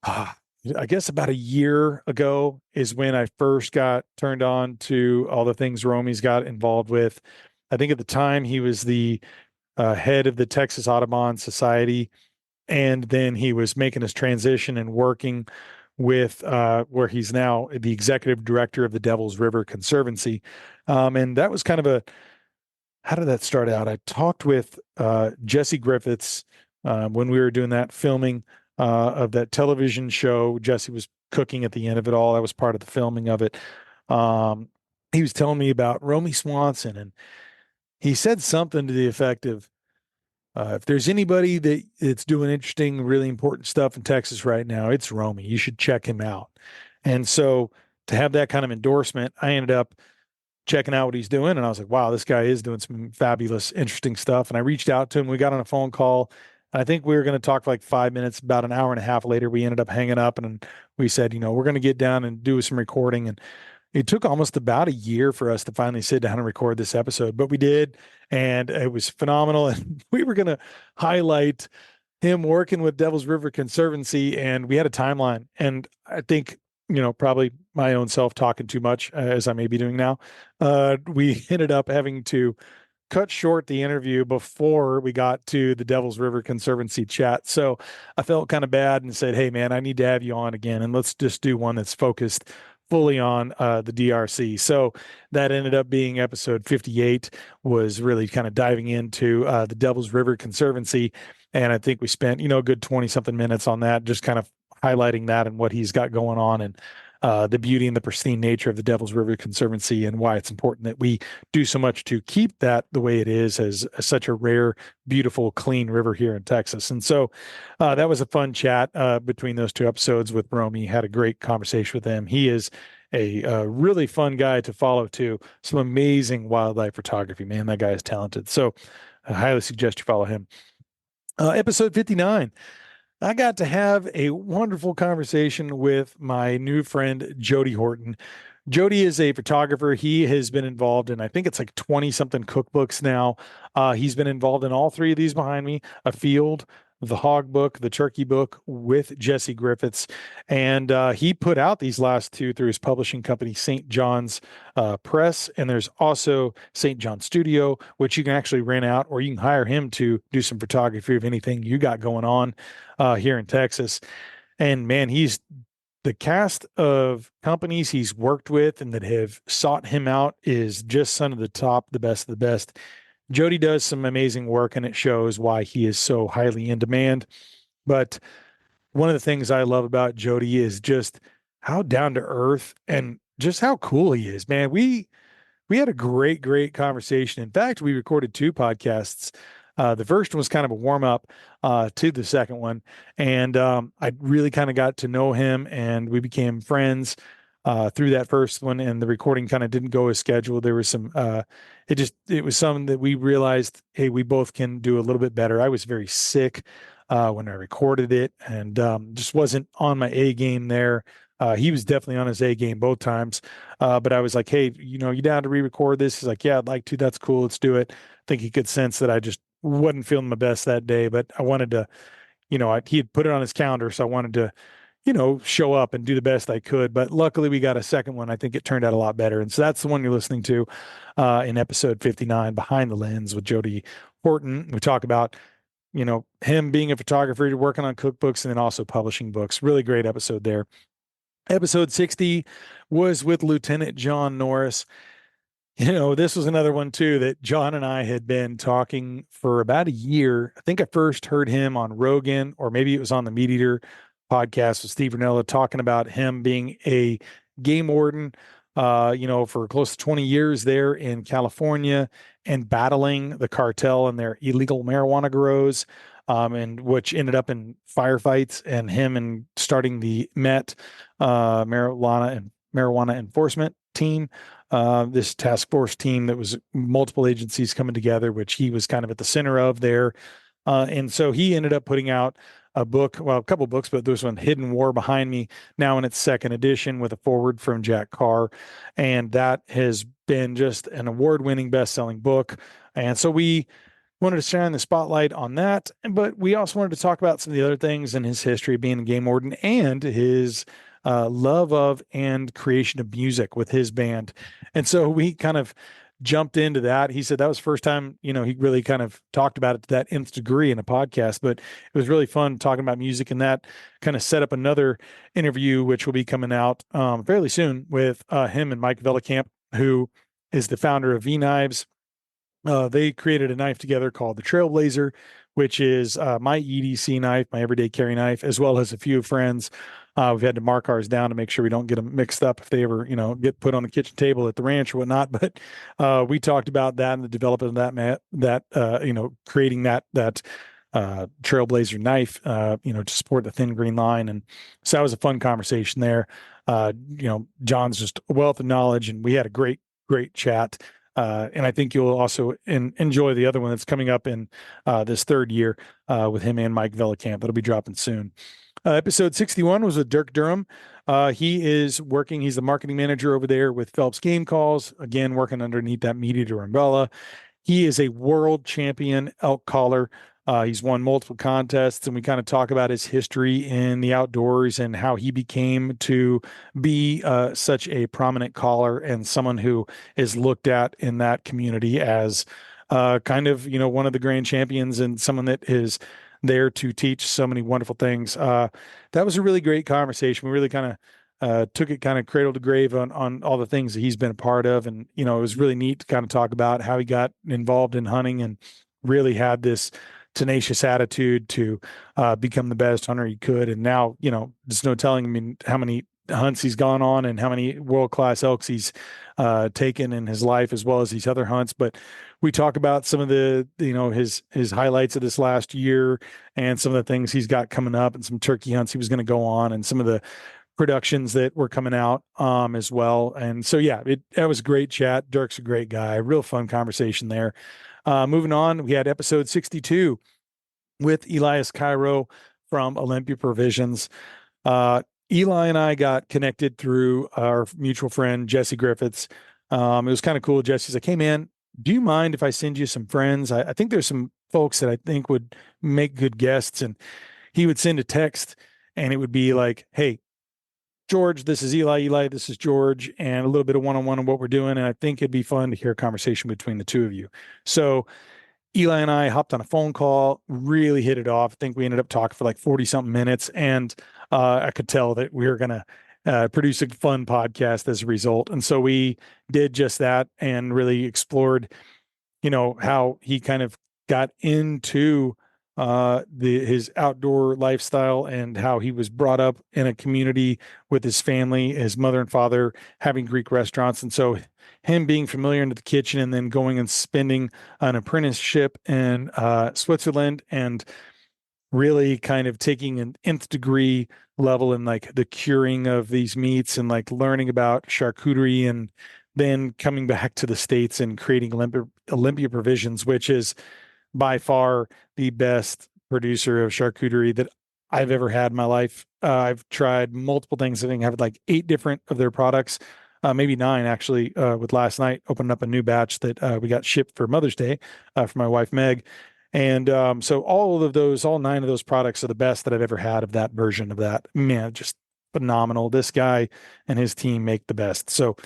I guess about a year ago is when I first got turned on to all the things Romy's got involved with. I think at the time he was the head of the Texas Audubon Society. And then he was making his transition and working with where he's now the executive director of the Devil's River Conservancy. And that was kind of how did that start out? I talked with Jesse Griffiths when we were doing that filming of that television show. Jesse was cooking at the end of it all. I was part of the filming of it. He was telling me about Romy Swanson, and he said something to the effect of, if there's anybody that's doing interesting, really important stuff in Texas right now, it's Romy. You should check him out. And so to have that kind of endorsement, I ended up checking out what he's doing. And I was like, wow, this guy is doing some fabulous, interesting stuff. And I reached out to him. We got on a phone call. I think we were going to talk for like 5 minutes. About an hour and a half later, we ended up hanging up, and we said, we're going to get down and do some recording. And it took almost about a year for us to finally sit down and record this episode, but we did, and it was phenomenal. And we were going to highlight him working with Devil's River Conservancy, and we had a timeline. And I think, probably my own self talking too much, as I may be doing now. We ended up having to cut short the interview before we got to the Devil's River Conservancy chat. So I felt kind of bad and said, hey, man, I need to have you on again, and let's just do one that's focused fully on the DRC. So that ended up being episode 58, was really kind of diving into the Devil's River Conservancy. And I think we spent, a good 20 something minutes on that, just kind of highlighting that and what he's got going on, and the beauty and the pristine nature of the Devil's River Conservancy, and why it's important that we do so much to keep that the way it is, as such a rare, beautiful, clean river here in Texas. And so that was a fun chat between those two episodes with Romy. Had a great conversation with him. He is a really fun guy to follow too. Some amazing wildlife photography, man. That guy is talented. So I highly suggest you follow him. Episode 59. I got to have a wonderful conversation with my new friend, Jody Horton. Jody is a photographer. He has been involved in, I think it's like 20 something cookbooks now. He's been involved in all three of these behind me: Afield, the Hog Book, the Turkey Book with Jesse Griffiths. And he put out these last two through his publishing company, St. John's Press. And there's also St. John Studio, which you can actually rent out, or you can hire him to do some photography of anything you got going on here in Texas. And man, he's the cast of companies he's worked with and that have sought him out is just son of the top, the best of the best. Jody does some amazing work, and it shows why he is so highly in demand. But one of the things I love about Jody is just how down to earth and just how cool he is, man. We had a great conversation. In fact, we recorded two podcasts. The first one was kind of a warm up to the second one, and I really kind of got to know him, and we became friends through that first one. And the recording kind of didn't go as scheduled. There was some, it was something that we realized, hey, we both can do a little bit better. I was very sick when I recorded it, and just wasn't on my A game there. He was definitely on his A game both times. But I was like, hey, you down to re-record this? He's like, yeah, I'd like to. That's cool. Let's do it. I think he could sense that I just wasn't feeling my best that day, but I wanted to, he had put it on his calendar. So I wanted to, show up and do the best I could. But luckily we got a second one. I think it turned out a lot better. And so that's the one you're listening to in episode 59, Behind the Lens with Jody Horton. We talk about, him being a photographer, working on cookbooks, and then also publishing books. Really great episode there. Episode 60 was with Lieutenant John Norris. This was another one too that John and I had been talking for about a year. I think I first heard him on Rogan, or maybe it was on the MeatEater podcast with Steve Ranella, talking about him being a game warden, for close to 20 years there in California and battling the cartel and their illegal marijuana grows. And which ended up in firefights, and him and starting the MET marijuana enforcement team, this task force team that was multiple agencies coming together, which he was kind of at the center of there. And so he ended up putting out a book, well, a couple books, but there's one, Hidden War Behind Me, now in its second edition with a foreword from Jack Carr. And that has been just an award-winning best-selling book. And so we wanted to shine the spotlight on that, but we also wanted to talk about some of the other things in his history of being a game warden and his love of and creation of music with his band. And so we kind of jumped into that. He said that was the first time, he really kind of talked about it to that nth degree in a podcast, but it was really fun talking about music, and that kind of set up another interview, which will be coming out fairly soon with him and Mike Vellecamp, who is the founder of V-Knives. They created a knife together called the Trailblazer, which is my EDC knife, my everyday carry knife, as well as a few friends. We've had to mark ours down to make sure we don't get them mixed up if they ever, get put on the kitchen table at the ranch or whatnot. But we talked about that and the development of creating that Trailblazer knife, to support the thin green line. And so that was a fun conversation there. John's just a wealth of knowledge, and we had a great chat. And I think you'll also enjoy the other one that's coming up in this third year with him and Mike Vellecamp. That'll be dropping soon. Episode 61 was with Dirk Durham. He's the marketing manager over there with Phelps Game Calls, again, working underneath that MeatEater umbrella. He is a world champion elk caller. He's won multiple contests, and we kind of talk about his history in the outdoors and how he became to be such a prominent caller and someone who is looked at in that community as kind of, one of the grand champions and someone that is there to teach so many wonderful things. That was a really great conversation. We really kind of took it kind of cradle to grave on all the things that he's been a part of. And, it was really neat to kind of talk about how he got involved in hunting and really had this tenacious attitude to become the best hunter he could. And now, there's no telling, how many hunts he's gone on and how many world-class elks he's taken in his life, as well as these other hunts. But we talk about some of the, his highlights of this last year and some of the things he's got coming up and some turkey hunts he was going to go on and some of the productions that were coming out as well. And so, yeah, that was a great chat. Dirk's a great guy. Real fun conversation there. Moving on, we had episode 62 with Elias Cairo from Olympia Provisions. Eli and I got connected through our mutual friend, Jesse Griffiths. It was kind of cool. Jesse's like, hey, man, do you mind if I send you some friends? I think there's some folks that I think would make good guests. And he would send a text and it would be like, hey, George, this is Eli. Eli, this is George, and a little bit of one-on-one on what we're doing. And I think it'd be fun to hear a conversation between the two of you. So Eli and I hopped on a phone call, really hit it off. I think we ended up talking for like 40 something minutes. And I could tell that we were going to produce a fun podcast as a result. And so we did just that and really explored, how he kind of got into his outdoor lifestyle and how he was brought up in a community with his family, his mother and father having Greek restaurants. And so him being familiar into the kitchen and then going and spending an apprenticeship in Switzerland and really kind of taking an nth degree level in like the curing of these meats and like learning about charcuterie, and then coming back to the States and creating Olympia Provisions, which is by far the best producer of charcuterie that I've ever had in my life. I've tried multiple things. I think I have like 8 different of their products, maybe 9 actually, with last night opening up a new batch that we got shipped for Mother's Day for my wife, Meg. And so all 9 of those products are the best that I've ever had of that version of that. Man, just phenomenal. This guy and his team make the best. So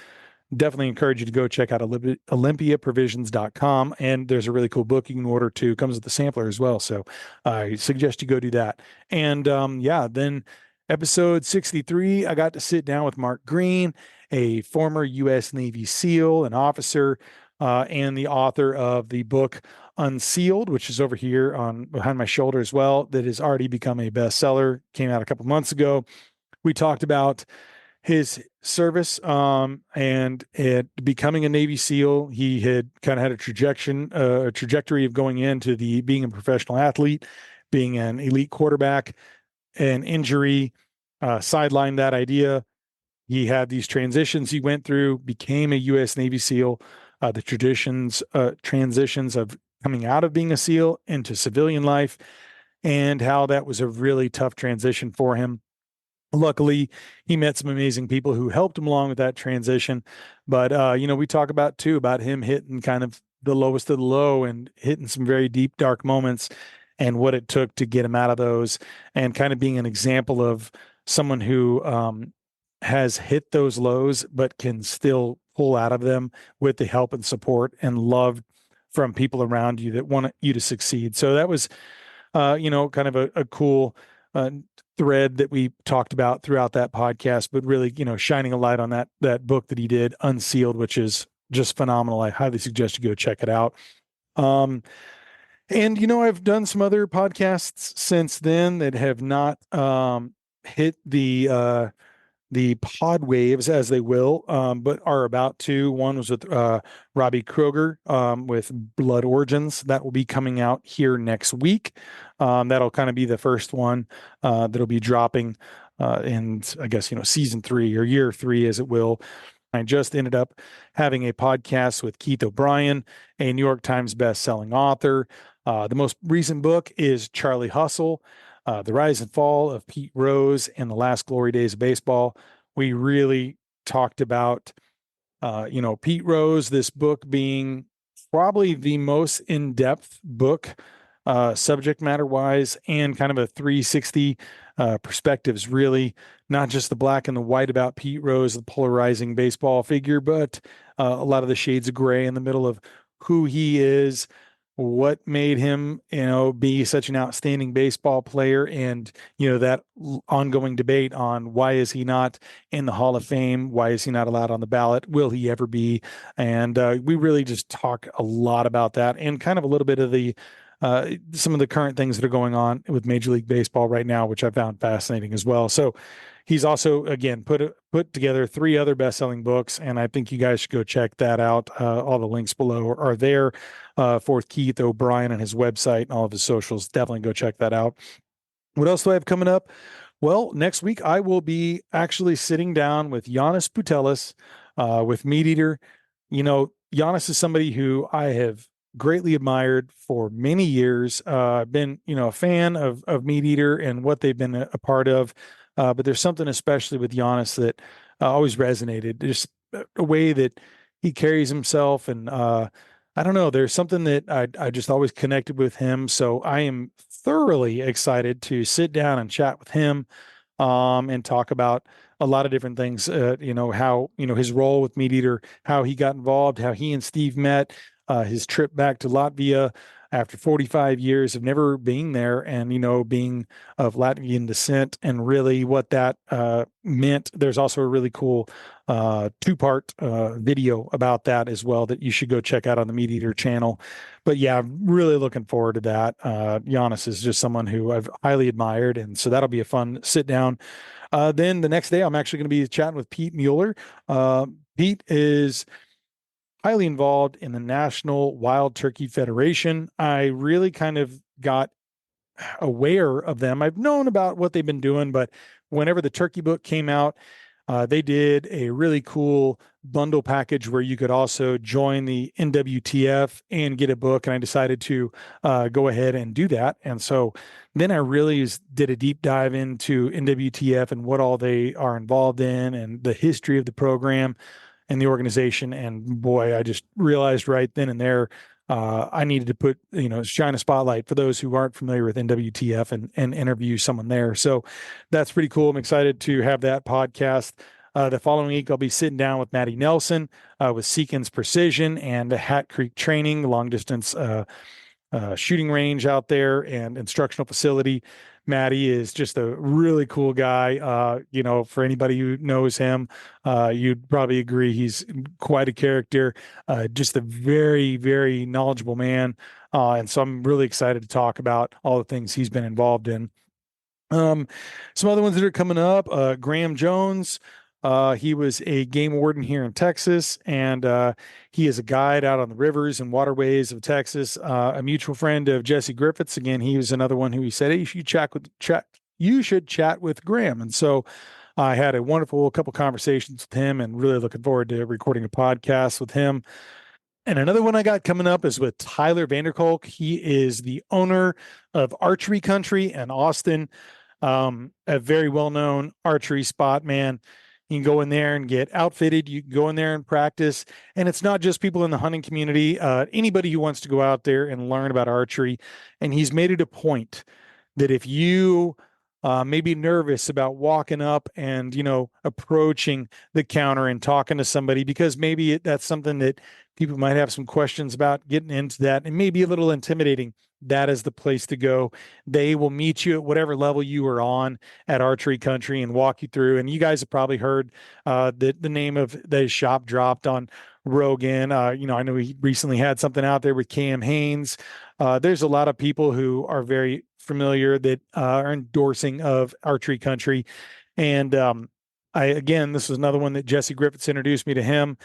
definitely encourage you to go check out olympiaprovisions.com. And there's a really cool book you can order too. Comes with the sampler as well. So I suggest you go do that. And then episode 63, I got to sit down with Mark Green, a former U.S. Navy SEAL, an officer, and the author of the book Unsealed, which is over here behind my shoulder as well, that has already become a bestseller, came out a couple months ago. We talked about his service and it becoming a Navy SEAL. He had kind of had a trajectory of going into being a professional athlete, being an elite quarterback. An injury sidelined that idea. He had these transitions he went through, became a U.S. Navy SEAL. The transitions of coming out of being a SEAL into civilian life, and how that was a really tough transition for him. Luckily, he met some amazing people who helped him along with that transition. But, we talk about him hitting kind of the lowest of the low and hitting some very deep, dark moments and what it took to get him out of those, and kind of being an example of someone who has hit those lows, but can still pull out of them with the help and support and love from people around you that want you to succeed. So that was, kind of a cool thread that we talked about throughout that podcast, but really, shining a light on that book that he did, Unsealed, which is just phenomenal. I highly suggest you go check it out. And I've done some other podcasts since then that have not hit the pod waves, as they will, but are about to. One was with Robbie Kroger with Blood Origins. That will be coming out here next week. That'll kind of be the first one that'll be dropping in, I guess, season 3 or year 3, as it will. I just ended up having a podcast with Keith O'Brien, a New York Times best-selling author. The most recent book is Charlie Hustle, The Rise and Fall of Pete Rose and the Last Glory Days of Baseball. We really talked about, Pete Rose, this book being probably the most in-depth book, subject matter-wise, and kind of a 360 perspectives, really, not just the black and the white about Pete Rose, the polarizing baseball figure, but a lot of the shades of gray in the middle of who he is, what made him, be such an outstanding baseball player, and, that ongoing debate on why is he not in the Hall of Fame? Why is he not allowed on the ballot? Will he ever be? And we really just talk a lot about that, and kind of a little bit of some of the current things that are going on with Major League Baseball right now, which I found fascinating as well. So he's also, again, put together 3 other best-selling books, and I think you guys should go check that out. All the links below are there for Keith O'Brien and his website and all of his socials. Definitely go check that out. What else do I have coming up? Well, next week I will be actually sitting down with Giannis Putelis, with MeatEater. Giannis is somebody who I have greatly admired for many years. I've been, a fan of MeatEater and what they've been a part of. But there's something especially with Giannis that always resonated. Just a way that he carries himself, and I don't know. There's something that I just always connected with him. So I am thoroughly excited to sit down and chat with him, and talk about a lot of different things. How, his role with MeatEater, how he got involved, how he and Steve met, his trip back to Latvia after 45 years of never being there, and, being of Latvian descent, and really what that meant. There's also a really cool two-part video about that as well that you should go check out on the MeatEater channel. But yeah, I'm really looking forward to that. Giannis is just someone who I've highly admired, and so that'll be a fun sit down. Then the next day, I'm actually going to be chatting with Pete Mueller. Pete is highly involved in the National Wild Turkey Federation. I really kind of got aware of them. I've known about what they've been doing, but whenever the turkey book came out, they did a really cool bundle package where you could also join the NWTF and get a book. And I decided to go ahead and do that. And so then I really did a deep dive into NWTF and what all they are involved in and the history of the program and the organization. And boy, I just realized right then and there, I needed to put, shine a spotlight for those who aren't familiar with NWTF, and interview someone there. So that's pretty cool. I'm excited to have that podcast. The following week, I'll be sitting down with Maddie Nelson with Seekins Precision and Hat Creek Training, long distance shooting range out there and instructional facility. Maddie is just a really cool guy. For anybody who knows him, you'd probably agree he's quite a character, just a very, very knowledgeable man. And so I'm really excited to talk about all the things he's been involved in. Some other ones that are coming up, Graham Jones. He was a game warden here in Texas, and he is a guide out on the rivers and waterways of Texas. A mutual friend of Jesse Griffiths. Again, he was another one who he said, "Hey, you should chat with Graham." And so I had a wonderful couple conversations with him, and really looking forward to recording a podcast with him. And another one I got coming up is with Tyler Vanderkolk. He is the owner of Archery Country in Austin, a very well-known archery spot, man. You can go in there and get outfitted. You can go in there and practice. And it's not just people in the hunting community, anybody who wants to go out there and learn about archery. And he's made it a point that if you may be nervous about walking up and, approaching the counter and talking to somebody, because maybe that's something that people might have some questions about getting into that and maybe a little intimidating, that is the place to go. They will meet you at whatever level you are on at Archery Country and walk you through. And you guys have probably heard the name of the shop dropped on Rogan. I know he recently had something out there with Cam Haynes. There's a lot of people who are very familiar that are endorsing of Archery Country. And this was another one that Jesse Griffiths introduced me to him.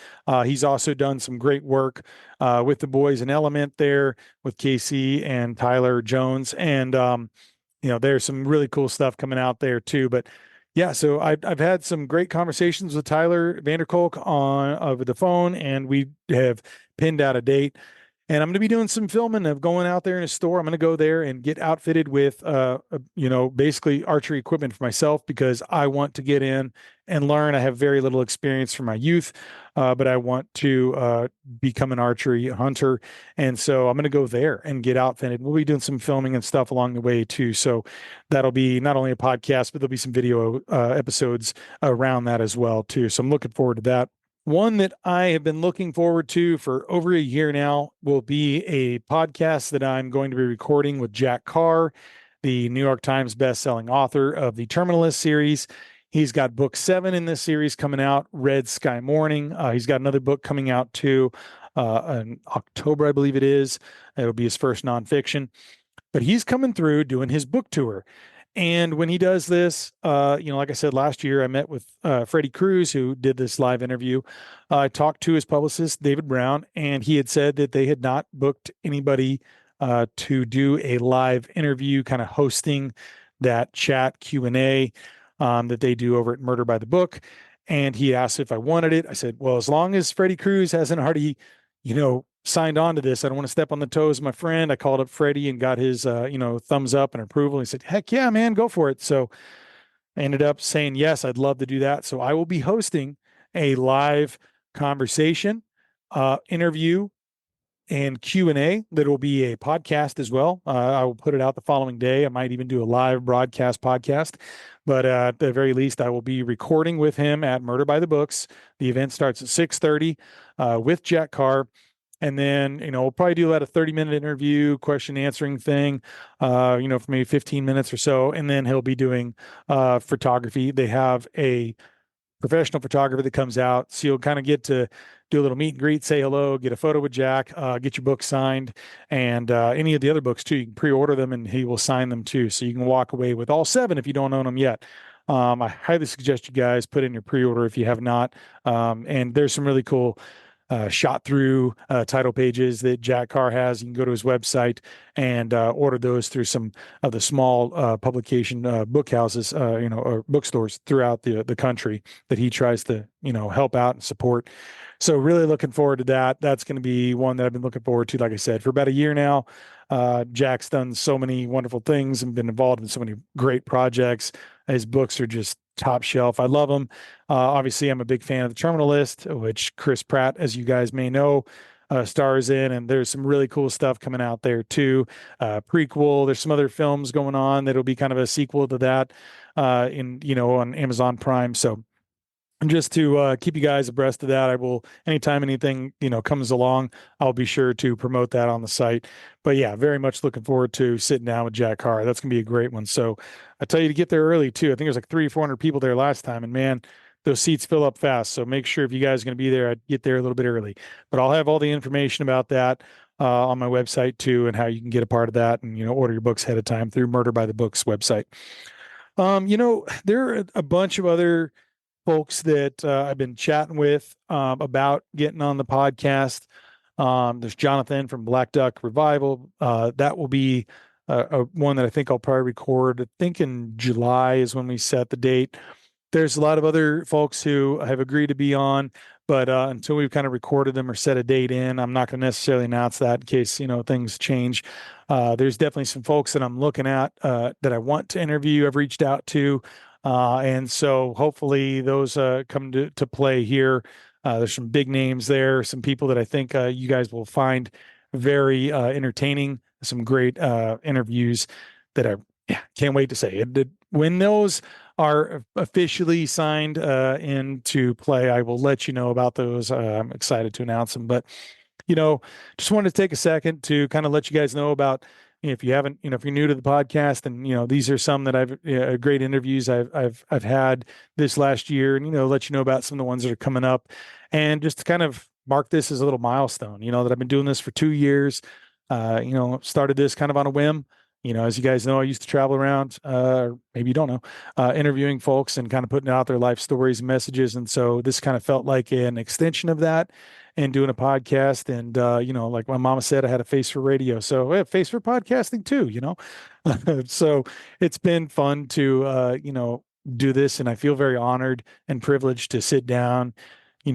He's also done some great work with the boys in Element there with Casey and Tyler Jones. And, there's some really cool stuff coming out there too. But yeah, so I've had some great conversations with Tyler Vanderkolk over the phone, and we have pinned out a date. And I'm going to be doing some filming of going out there in a store. I'm going to go there and get outfitted with, basically archery equipment for myself, because I want to get in and learn. I have very little experience from my youth, but I want to become an archery hunter. And so I'm going to go there and get outfitted. We'll be doing some filming and stuff along the way too. So that'll be not only a podcast, but there'll be some video episodes around that as well too. So I'm looking forward to that. One that I have been looking forward to for over a year now will be a podcast that I'm going to be recording with Jack Carr, the New York Times bestselling author of the Terminalist series. He's got book 7 in this series coming out, Red Sky Morning. He's got another book coming out too in October, I believe it is. It'll be his first nonfiction. But he's coming through doing his book tour. And when he does this, like I said, last year I met with Freddie Cruz, who did this live interview. I talked to his publicist, David Brown, and he had said that they had not booked anybody to do a live interview, kind of hosting that chat Q&A that they do over at Murder by the Book. And he asked if I wanted it. I said, well, as long as Freddie Cruz hasn't already, signed on to this, I don't want to step on the toes of my friend. I called up Freddie and got his, thumbs up and approval. He said, heck yeah, man, go for it. So I ended up saying, yes, I'd love to do that. So I will be hosting a live conversation, interview, and Q&A that will be a podcast as well. I will put it out the following day. I might even do a live broadcast podcast, but at the very least, I will be recording with him at Murder by the Books. The event starts at 6:30 with Jack Carr. And then, we'll probably do about a 30-minute interview, question answering thing, for maybe 15 minutes or so. And then he'll be doing photography. They have a professional photographer that comes out. So you'll kind of get to do a little meet and greet, say hello, get a photo with Jack, get your book signed, and any of the other books too. You can pre-order them and he will sign them too. So you can walk away with all 7 if you don't own them yet. I highly suggest you guys put in your pre-order if you have not. And there's some really cool shot through title pages that Jack Carr has. You can go to his website and order those through some of the small publication book houses, or bookstores throughout the country that he tries to, help out and support. So really looking forward to that. That's going to be one that I've been looking forward to, like I said, for about a year now. Jack's done so many wonderful things and been involved in so many great projects. His books are just top shelf. I love them. Obviously, I'm a big fan of The Terminal List, which Chris Pratt, as you guys may know, stars in, and there's some really cool stuff coming out there too. Prequel. There's some other films going on that'll be kind of a sequel to that, on Amazon Prime. So just to keep you guys abreast of that, I will, anytime anything, comes along, I'll be sure to promote that on the site. But yeah, very much looking forward to sitting down with Jack Carr. That's going to be a great one. So I tell you to get there early too. I think there's like 300 or 400 people there last time, and man, those seats fill up fast. So make sure if you guys are going to be there, I'd get there a little bit early. But I'll have all the information about that on my website too, and how you can get a part of that and, order your books ahead of time through Murder by the Books website. There are a bunch of other folks that I've been chatting with about getting on the podcast. There's Jonathan from Black Duck Revival. That will be one that I think I'll probably record. I think in July is when we set the date. There's a lot of other folks who have agreed to be on, but until we've kind of recorded them or set a date in, I'm not going to necessarily announce that in case, things change. There's definitely some folks that I'm looking at that I want to interview. I've reached out to. And so hopefully those come to play here. There's some big names there, some people that I think you guys will find very entertaining, some great interviews that I can't wait to say. When those are officially signed into play, I will let you know about those. I'm excited to announce them. But, just wanted to take a second to kind of let you guys know about, if you haven't, if you're new to the podcast, and these are some that I've great interviews I've had this last year, and let you know about some of the ones that are coming up, and just to kind of mark this as a little milestone. That I've been doing this for 2 years. Started this kind of on a whim. As you guys know, I used to travel around, maybe you don't know, interviewing folks and kind of putting out their life stories and messages, and so this kind of felt like an extension of that. And doing a podcast, and like my mama said, I had a face for radio, so I have a face for podcasting too. So it's been fun to do this, and I feel very honored and privileged to sit down.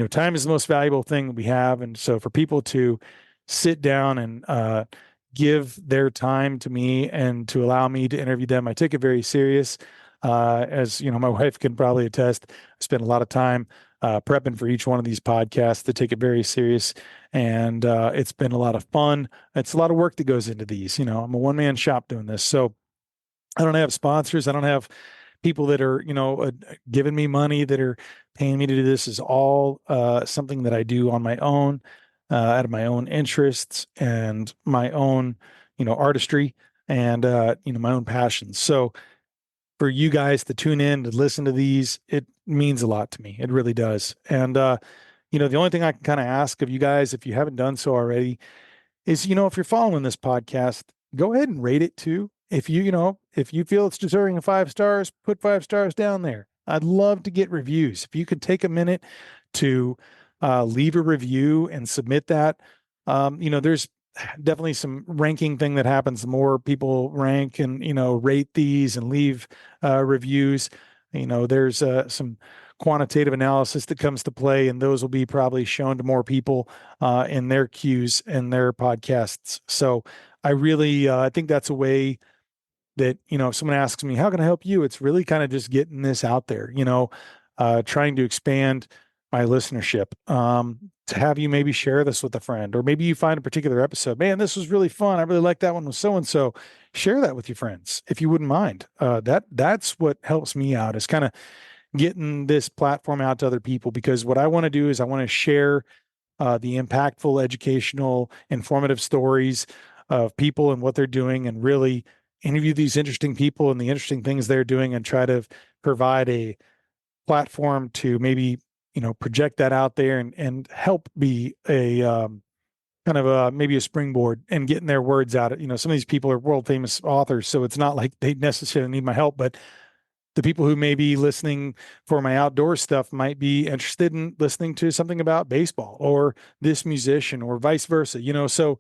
Time is the most valuable thing that we have, and so for people to sit down and give their time to me and to allow me to interview them, I take it very serious. As my wife can probably attest, I spend a lot of time prepping for each one of these podcasts to take it very serious. And it's been a lot of fun. It's a lot of work that goes into these. I'm a one-man shop doing this. So I don't have sponsors. I don't have people that are, giving me money, that are paying me to do this. Is all something that I do on my own, out of my own interests and my own, artistry and, my own passions. So for you guys to tune in, to listen to these, it means a lot to me. It really does. And, the only thing I can kind of ask of you guys, if you haven't done so already, is, if you're following this podcast, go ahead and rate it too. If if you feel it's deserving of 5 stars, put 5 stars down there. I'd love to get reviews. If you could take a minute to leave a review and submit that. There's definitely some ranking thing that happens. The more people rank and, rate these and leave reviews, there's some quantitative analysis that comes to play, and those will be probably shown to more people in their queues and their podcasts. So I really, I think that's a way that, if someone asks me, how can I help you? It's really kind of just getting this out there, trying to expand my listenership, to have you maybe share this with a friend, or maybe you find a particular episode, man, this was really fun. I really like that one with so-and-so. Share that with your friends, if you wouldn't mind. That's what helps me out, is kind of getting this platform out to other people, because what I want to do is I want to share the impactful, educational, informative stories of people and what they're doing, and really interview these interesting people and the interesting things they're doing, and try to provide a platform to maybe, project that out there, and help be a kind of maybe a springboard and getting their words out. Some of these people are world famous authors, so it's not like they necessarily need my help, but the people who may be listening for my outdoor stuff might be interested in listening to something about baseball or this musician, or vice versa. So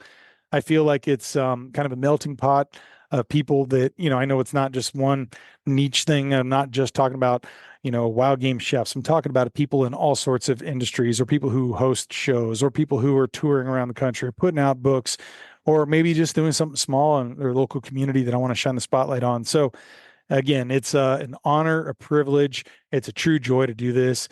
I feel like it's kind of a melting pot of people that, I know it's not just one niche thing. I'm not just talking about, wild game chefs. I'm talking about people in all sorts of industries, or people who host shows, or people who are touring around the country, putting out books, or maybe just doing something small in their local community that I want to shine the spotlight on. So again, it's an honor, a privilege. It's a true joy to do this.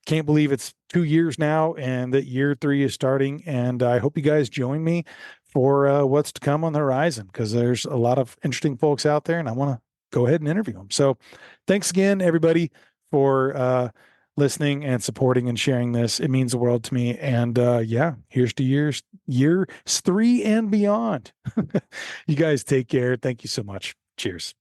Can't believe it's 2 years now, and that year 3 is starting. And I hope you guys join me for what's to come on the horizon, because there's a lot of interesting folks out there, and I want to go ahead and interview them. So thanks again, everybody, for listening and supporting and sharing this. It means the world to me. And yeah, here's to years 3 and beyond. You guys take care. Thank you so much. Cheers.